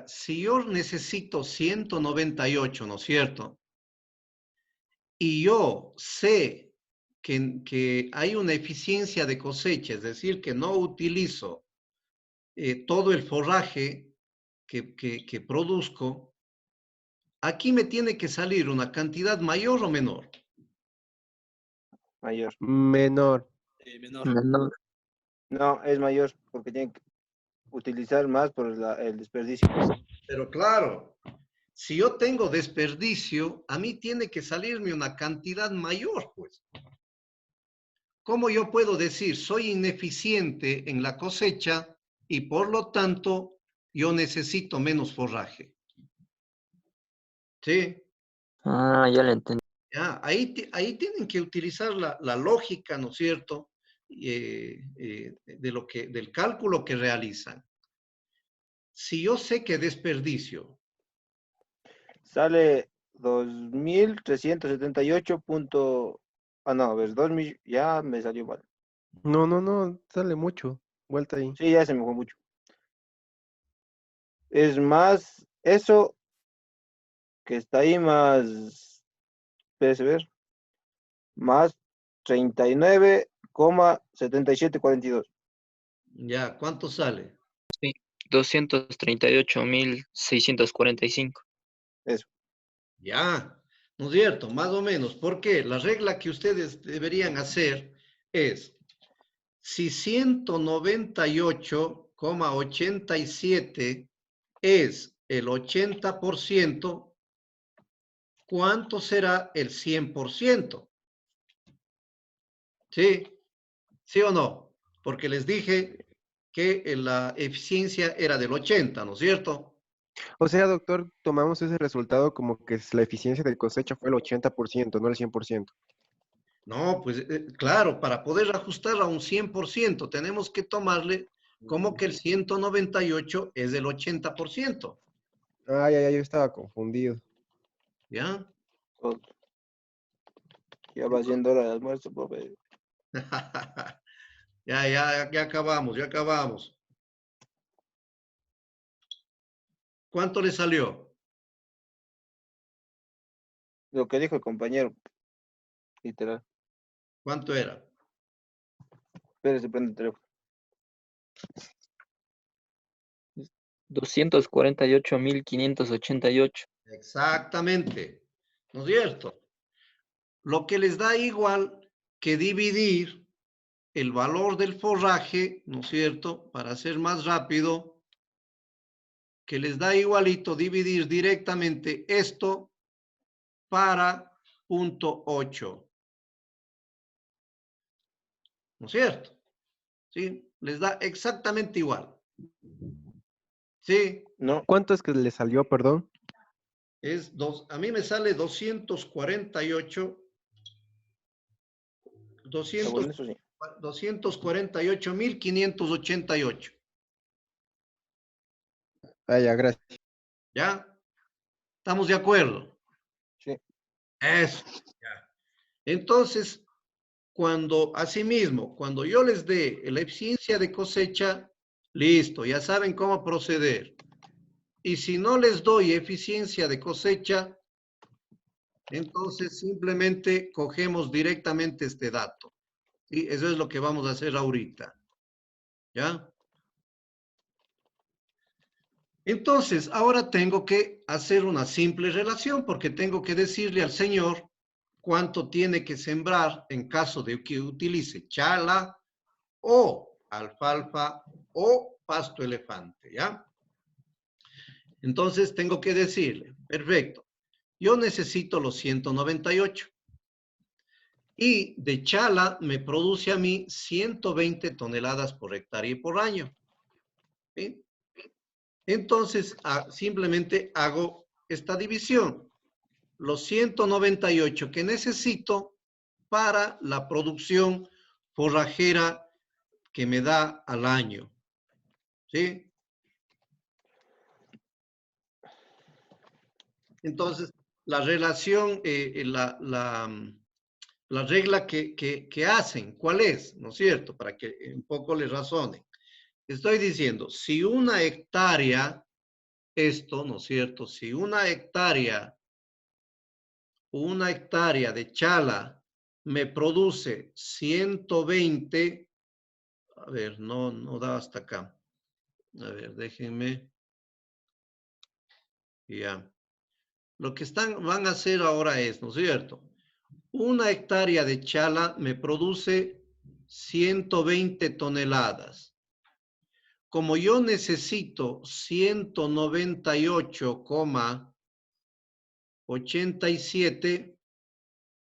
si yo necesito 198, ¿no es cierto? Y yo sé que hay una eficiencia de cosecha, es decir, que no utilizo todo el forraje que produzco, aquí me tiene que salir una cantidad mayor o menor. Mayor. Menor. Menor. Menor. No, es mayor porque tienen que utilizar más por el desperdicio. Pero claro, si yo tengo desperdicio, a mí tiene que salirme una cantidad mayor, pues. ¿Cómo yo puedo decir soy ineficiente en la cosecha y por lo tanto yo necesito menos forraje? ¿Sí? Ah, ya le entendí. Ya, ahí tienen que utilizar la lógica, ¿no es cierto? Del cálculo que realizan. Si yo sé que desperdicio, Sale 2.378. Ah, no, a ver, 2.000, ya me salió mal. No, sale mucho. Vuelta ahí. Sí, ya se me fue mucho. Es más eso que está ahí más, espérese ver, más 39,7742. ya, ¿cuánto sale? Sí. 238.645. Eso. Ya, ¿no es cierto? Más o menos. ¿Por qué? La regla que ustedes deberían hacer es, si 198,87 es el 80%, ¿cuánto será el 100%? ¿Sí? ¿Sí o no? Porque les dije que la eficiencia era del 80, ¿no es cierto? O sea, doctor, tomamos ese resultado como que la eficiencia de cosecha fue el 80%, no el 100%. No, pues claro, para poder ajustar a un 100%, tenemos que tomarle como que el 198 es del 80%. Ya, yo estaba confundido. ¿Ya? Oh, ya va siendo hora de almuerzo, profe. Ya acabamos. ¿Cuánto le salió? Lo que dijo el compañero, literal. ¿Cuánto era? Espérese, prende el teléfono. 248.588. Exactamente. ¿No es cierto? Lo que les da igual que dividir el valor del forraje, ¿no es cierto? Para ser más rápido, que les da igualito dividir directamente esto para 0.8. ¿no es cierto? ¿Sí? Les da exactamente igual. ¿Sí? No. ¿Cuánto es que le salió, perdón? A mí me sale 248. Está bueno, eso sí. 248.588. Ah, ya, gracias. ¿Ya? ¿Estamos de acuerdo? Sí. Eso. Ya. Entonces, asimismo, cuando yo les dé la eficiencia de cosecha, listo, ya saben cómo proceder. Y si no les doy eficiencia de cosecha, entonces simplemente cogemos directamente este dato. ¿Sí? Eso es lo que vamos a hacer ahorita. ¿Ya? Entonces, ahora tengo que hacer una simple relación porque tengo que decirle al señor cuánto tiene que sembrar en caso de que utilice chala o alfalfa o pasto elefante, ¿ya? Entonces tengo que decirle, perfecto, yo necesito los 198 y de chala me produce a mí 120 toneladas por hectárea y por año. ¿Sí? Entonces, simplemente hago esta división. Los 198 que necesito para la producción forrajera que me da al año. ¿Sí? Entonces, la relación, la regla que hacen, ¿cuál es? ¿No es cierto? Para que un poco les razonen. Estoy diciendo, si una hectárea, ¿no es cierto? Si una hectárea de chala me produce 120, a ver, no da hasta acá. A ver, déjenme. Ya. Lo que van a hacer ahora es, ¿no es cierto? Una hectárea de chala me produce 120 toneladas. Como yo necesito 198,87,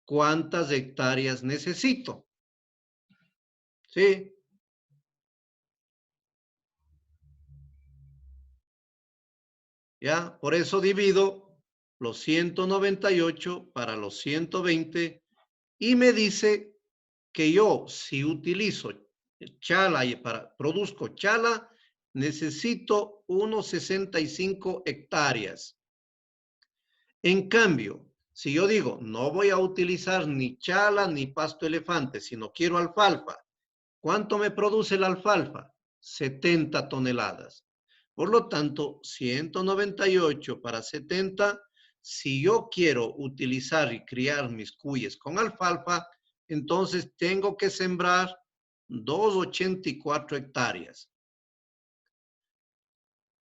¿cuántas hectáreas necesito? ¿Sí? ¿Ya? Por eso divido los 198 para los 120 y me dice que yo, si utilizo chala y produzco chala, necesito unos 65 hectáreas. En cambio, si yo digo, no voy a utilizar ni chala ni pasto elefante, sino quiero alfalfa, ¿cuánto me produce la alfalfa? 70 toneladas. Por lo tanto, 198 para 70, si yo quiero utilizar y criar mis cuyes con alfalfa, entonces tengo que sembrar 284 hectáreas.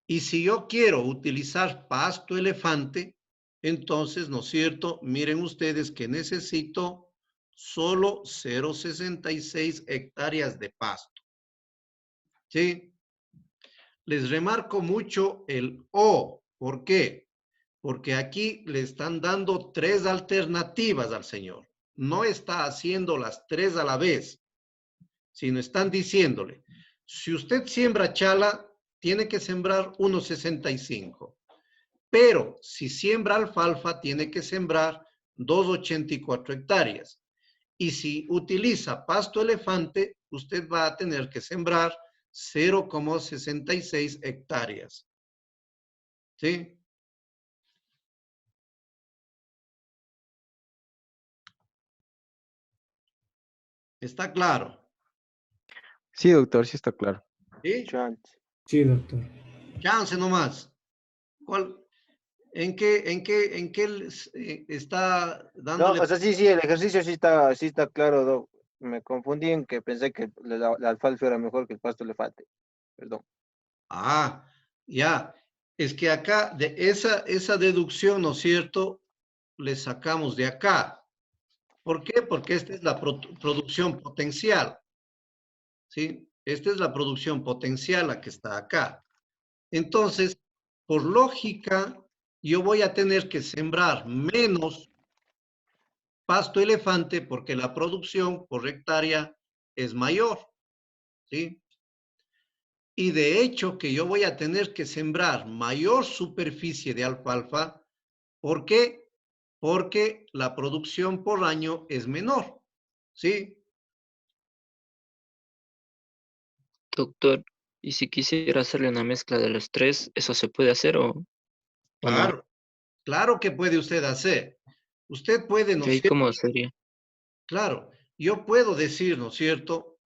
Y si yo quiero utilizar pasto elefante, entonces, ¿no es cierto? Miren ustedes que necesito solo 0,66 hectáreas de pasto. ¿Sí? Les remarco mucho el O. ¿Por qué? Porque aquí le están dando 3 alternativas al señor. No está haciendo las 3 a la vez, sino están diciéndole, si usted siembra chala, tiene que sembrar 1,65. Pero si siembra alfalfa, tiene que sembrar 284 hectáreas. Y si utiliza pasto elefante, usted va a tener que sembrar 0,66 hectáreas. ¿Sí? ¿Está claro? Sí, doctor, sí está claro. ¿Sí? Sí, doctor. Chance nomás. ¿En qué está No, dándole? o sea, sí, el ejercicio sí está claro, Doc. Me confundí en que pensé que la alfalfa era mejor que el pasto elefante. Perdón. Ah, ya. Es que acá, de esa deducción, ¿no es cierto? Le sacamos de acá. ¿Por qué? Porque esta es la producción potencial. ¿Sí? Esta es la producción potencial, la que está acá. Entonces, por lógica, yo voy a tener que sembrar menos pasto elefante porque la producción por hectárea es mayor, ¿sí? Y de hecho que yo voy a tener que sembrar mayor superficie de alfalfa. ¿Por qué? Porque la producción por año es menor, ¿sí? Doctor, ¿y si quisiera hacerle una mezcla de los tres, eso se puede hacer o no? Claro, claro que puede usted hacer. Usted puede, ¿no es ¿Y cierto? cómo sería? Claro, yo puedo decir, ¿no es cierto?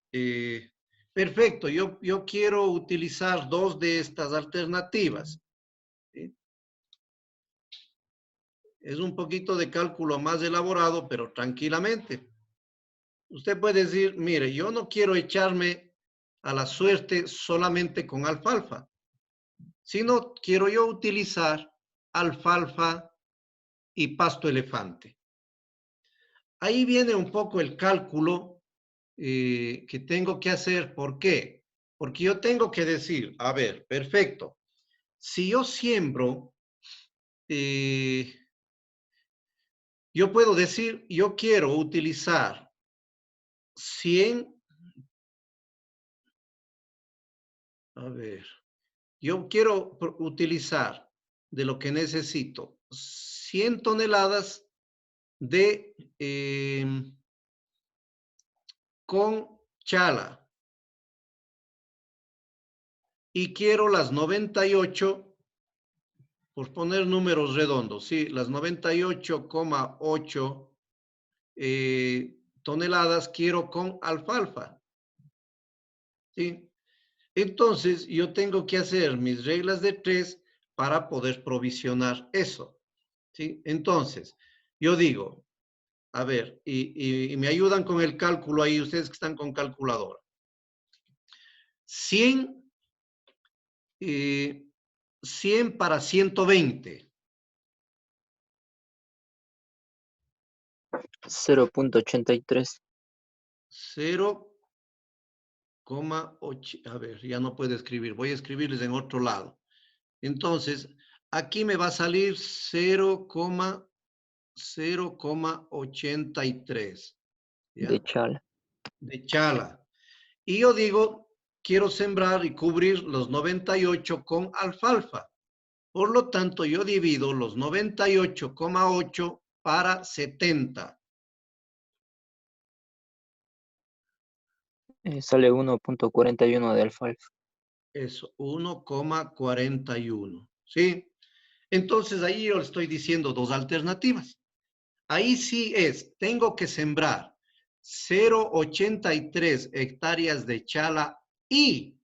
Perfecto, yo quiero utilizar 2 de estas alternativas, ¿sí? Es un poquito de cálculo más elaborado, pero tranquilamente. Usted puede decir, mire, yo no quiero echarme a la suerte solamente con alfalfa, sino quiero yo utilizar alfalfa y pasto elefante. Ahí viene un poco el cálculo que tengo que hacer. ¿Por qué? Porque yo tengo que decir, a ver, perfecto, si yo siembro, yo puedo decir, yo quiero utilizar 100, a ver, yo quiero utilizar de lo que necesito 100 toneladas de con chala y quiero las 98, por poner números redondos, sí, las 98,8 toneladas quiero con alfalfa, ¿sí? Entonces, yo tengo que hacer mis reglas de 3 para poder provisionar eso, ¿sí? Entonces, yo digo, a ver, y me ayudan con el cálculo ahí, ustedes que están con calculadora. 100, 100 para 120. 0.83. 0,8, a ver, ya no puedo escribir, voy a escribirles en otro lado. Entonces, aquí me va a salir 0,83. De chala. De chala. Y yo digo, quiero sembrar y cubrir los 98 con alfalfa. Por lo tanto, yo divido los 98,8 para 70. Sale 1.41 de alfalfa. Eso, 1,41. ¿Sí? Entonces, ahí yo le estoy diciendo 2 alternativas. Ahí sí tengo que sembrar 0,83 hectáreas de chala y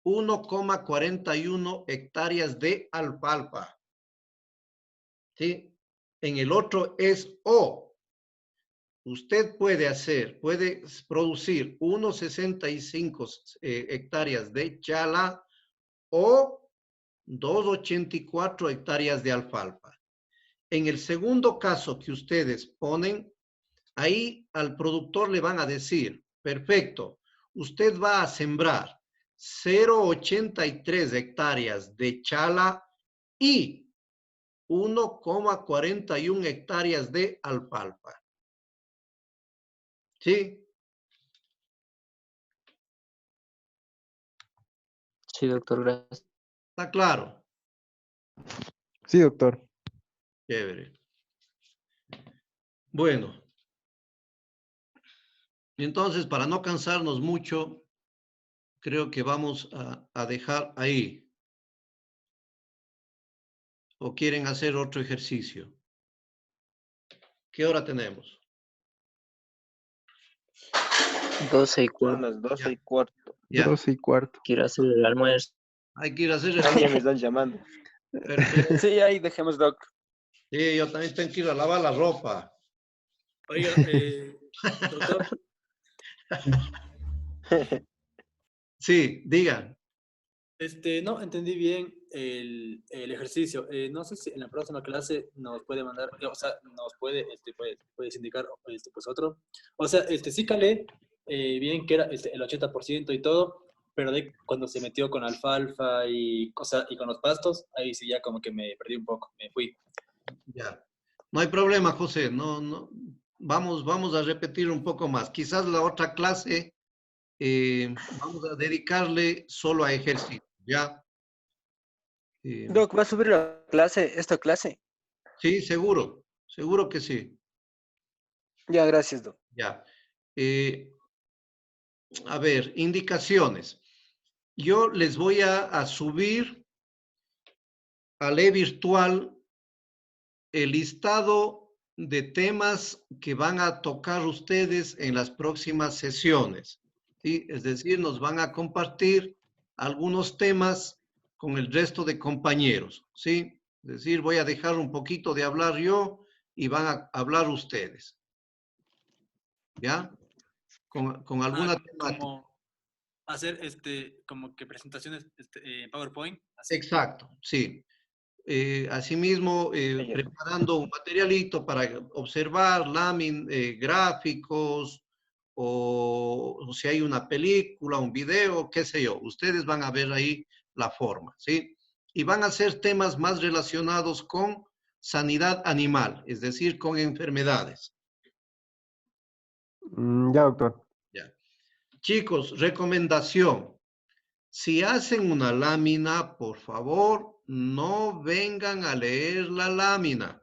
1,41 hectáreas de alfalfa. ¿Sí? En el otro es o. Usted puede producir 1,65 hectáreas de chala o 2,84 hectáreas de alfalfa. En el segundo caso que ustedes ponen, ahí al productor le van a decir, perfecto, usted va a sembrar 0,83 hectáreas de chala y 1,41 hectáreas de alfalfa. ¿Sí? Sí, doctor, gracias. ¿Está claro? Sí, doctor. Chévere. Bueno. Entonces, para no cansarnos mucho, creo que vamos a dejar ahí. ¿O quieren hacer otro ejercicio? ¿Qué hora tenemos? 12:15. Son las 12:15. Ya. 12:15. Quiero hacer el almuerzo. Hay que ir a hacer el También me están llamando. Perfecto. Sí, ahí dejemos, Doc. Sí, yo también tengo que ir a lavar la ropa. Oiga, doctor. Sí, diga. No entendí bien el ejercicio. No sé si en la próxima clase nos puede mandar, o sea, nos puedes indicar pues otro. O sea, sí calé bien que era el 80% y todo, pero cuando se metió con alfalfa y con los pastos, ahí sí ya como que me perdí un poco, me fui. Ya. No hay problema, José. No, vamos a repetir un poco más. Quizás la otra clase vamos a dedicarle solo a ejercicio, ¿ya? Doc, ¿va a subir la clase, esta clase? Sí, seguro que sí. Ya, gracias, Doc. Ya. A ver, indicaciones. Yo les voy a subir al e-virtual el listado de temas que van a tocar ustedes en las próximas sesiones, ¿sí? Es decir, nos van a compartir algunos temas con el resto de compañeros, ¿sí? Es decir, voy a dejar un poquito de hablar yo y van a hablar ustedes, ¿ya? Con alguna temática. Como hacer como que presentaciones PowerPoint. Así. Exacto, sí. Asimismo, preparando un materialito para observar gráficos o si hay una película, un video, qué sé yo. Ustedes van a ver ahí la forma, ¿sí? Y van a ser temas más relacionados con sanidad animal, es decir, con enfermedades. Ya, doctor. Ya. Chicos, recomendación. Si hacen una lámina, por favor, no vengan a leer la lámina.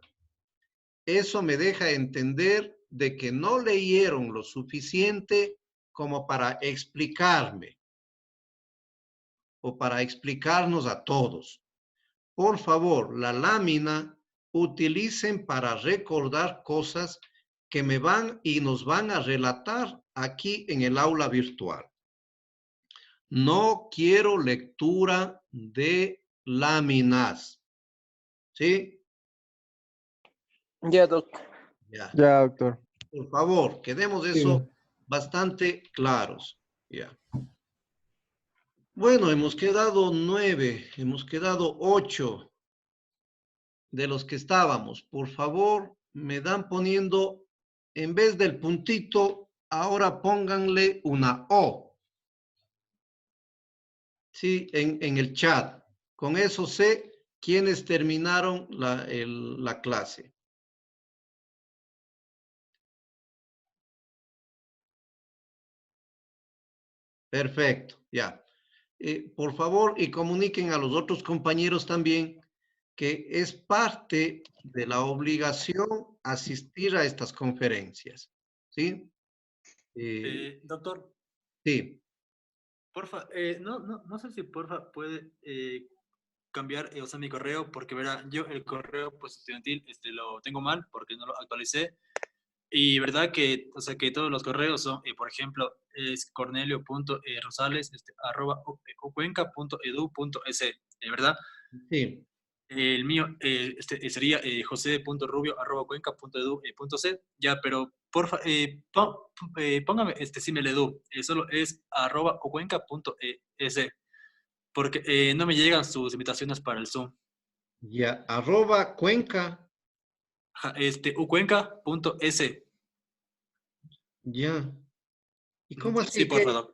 Eso me deja entender de que no leyeron lo suficiente como para explicarme o para explicarnos a todos. Por favor, la lámina utilicen para recordar cosas que me van y nos van a relatar aquí en el aula virtual. No quiero lectura de láminas. ¿Sí? Ya, Doc. Ya. Ya, doctor. Por favor, quedemos eso bastante claros. Ya. Bueno, hemos quedado 9, hemos quedado 8 de los que estábamos. Por favor, me dan poniendo, en vez del puntito, ahora pónganle una O. Sí, en el chat. Con eso sé quiénes terminaron la clase. Perfecto, ya. Por favor, y comuniquen a los otros compañeros también que es parte de la obligación asistir a estas conferencias. ¿Sí? Doctor. Sí. Porfa, no sé si porfa puede cambiar, o sea, mi correo, porque verá, yo el correo pues estudiantil lo tengo mal porque no lo actualicé. Y verdad que, o sea, que todos los correos son, por ejemplo, es cornelio.rosales @ucuenca.edu.es, ¿verdad? Sí. El mío sería jose.rubio@cuenca.edu.c, ya, pero porfa, póngame símbolo edu, solo es @ucuenca.es, porque no me llegan sus invitaciones para el Zoom. Ya, @Cuenca. Ucuenca.es. Ya. ¿Y cómo así? Sí, por favor.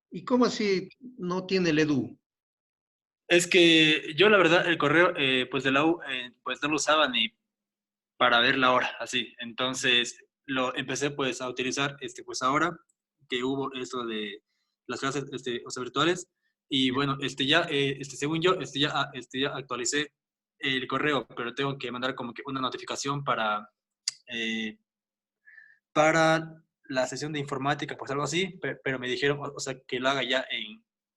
¿Y cómo así no tiene el edu? Es que yo la verdad el correo pues de la U pues no lo usaba ni para ver la hora, así. Entonces lo empecé pues a utilizar pues ahora que hubo esto de las clases o sea, virtuales y bueno, ya según yo ya actualicé el correo, pero tengo que mandar como que una notificación para la sesión de informática, pues algo así, pero me dijeron, o sea, que lo haga ya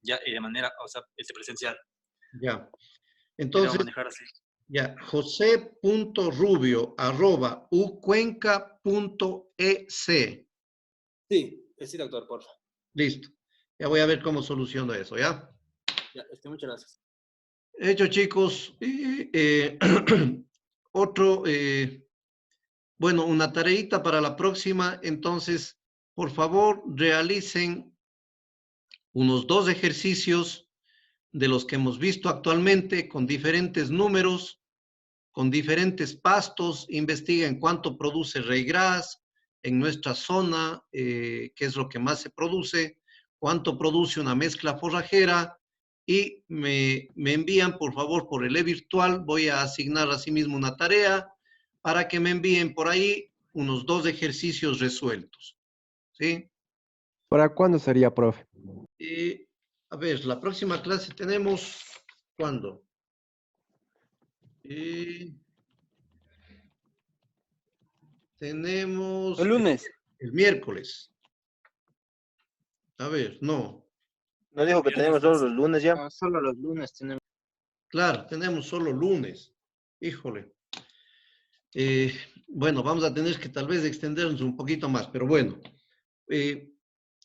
de manera, o sea, presencial. Ya. Entonces, manejar así. Ya, jose.rubio@ucuenca.es. Sí, sí, doctor, por favor. Listo. Ya voy a ver cómo soluciono eso, ¿ya? Ya, muchas gracias. Hecho, chicos. Otro, bueno, una tareita para la próxima. Entonces, por favor, realicen unos 2 ejercicios de los que hemos visto actualmente con diferentes números, con diferentes pastos, investiguen cuánto produce ryegrass en nuestra zona, qué es lo que más se produce, cuánto produce una mezcla forrajera y me envían por favor por el e-virtual, voy a asignar asimismo una tarea para que me envíen por ahí unos 2 ejercicios resueltos. ¿Sí? ¿Para cuándo sería, profe? A ver, la próxima clase tenemos, ¿cuándo? Tenemos... El lunes. El miércoles. A ver, no. ¿No dijo que tenemos solo los lunes ya? No, solo los lunes tenemos. Claro, tenemos solo lunes. Híjole. Bueno, vamos a tener que tal vez extendernos un poquito más, pero bueno.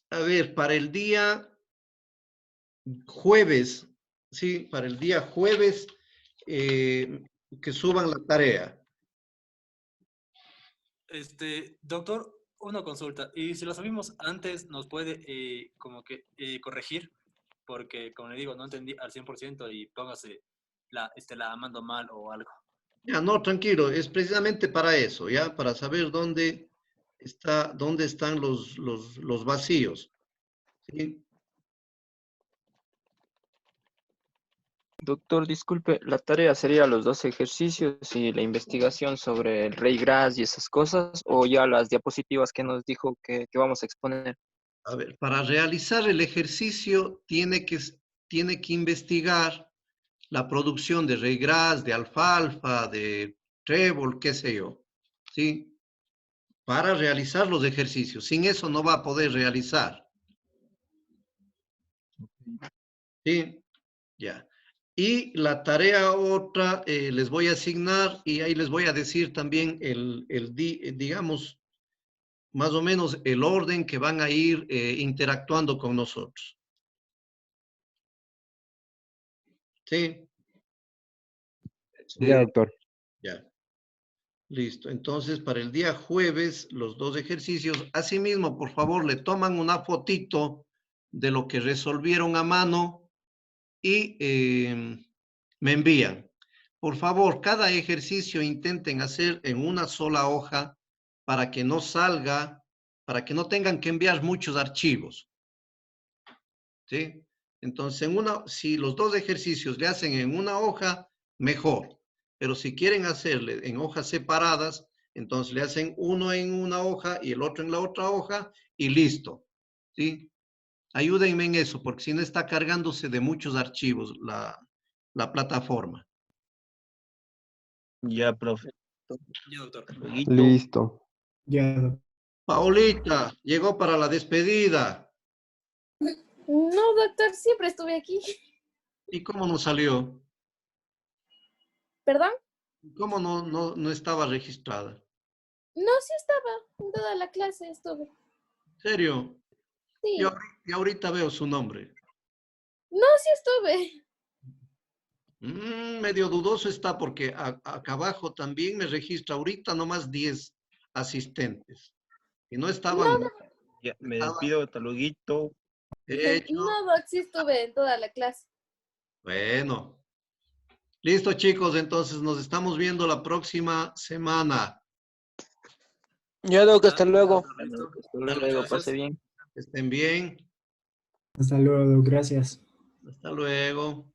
A ver, para el día jueves, sí, para el día jueves, que suban la tarea. Doctor, una consulta. Y si lo subimos antes, ¿nos puede como que corregir? Porque, como le digo, no entendí al 100% y póngase la mando mal o algo. Ya, no, tranquilo, es precisamente para eso, ¿ya? Para saber dónde están los vacíos. ¿Sí? Doctor, disculpe, la tarea sería los 2 ejercicios y la investigación sobre el Rey Gras y esas cosas, o ya las diapositivas que nos dijo que vamos a exponer. A ver, para realizar el ejercicio tiene que investigar la producción de Rey Gras, de alfalfa, de trébol, qué sé yo. ¿Sí? Para realizar los ejercicios. Sin eso no va a poder realizar. ¿Sí? Ya. Y la tarea otra les voy a asignar y ahí les voy a decir también digamos, más o menos el orden que van a ir interactuando con nosotros. ¿Sí? Ya, doctor. Ya. Listo. Entonces, para el día jueves, los 2 ejercicios. Asimismo, por favor, le toman una fotito de lo que resolvieron a mano y me envían. Por favor, cada ejercicio intenten hacer en una sola hoja para que no salga, para que no tengan que enviar muchos archivos. ¿Sí? Entonces, si los 2 ejercicios le hacen en una hoja, mejor. Pero si quieren hacerle en hojas separadas, entonces le hacen uno en una hoja y el otro en la otra hoja y listo. ¿Sí? Ayúdenme en eso, porque si no está cargándose de muchos archivos la plataforma. Ya, profe. Ya, doctor. Listo. Ya. Paulita, llegó para la despedida. No, doctor, siempre estuve aquí. ¿Y cómo no salió? ¿Perdón? ¿Cómo no estaba registrada? No, sí estaba. En toda la clase estuve. ¿En serio? Sí. Y ahorita veo su nombre. No, sí estuve. Medio dudoso está porque acá abajo también me registra ahorita nomás 10 asistentes. Y no estaban... No, Ya, me despido, hasta luego. Hecho. no, doc, sí estuve en toda la clase. Bueno. Listo, chicos. Entonces nos estamos viendo la próxima semana. Ya, Doc, hasta luego. Hasta luego, pase bien. Que estén bien. Hasta luego, gracias. Hasta luego.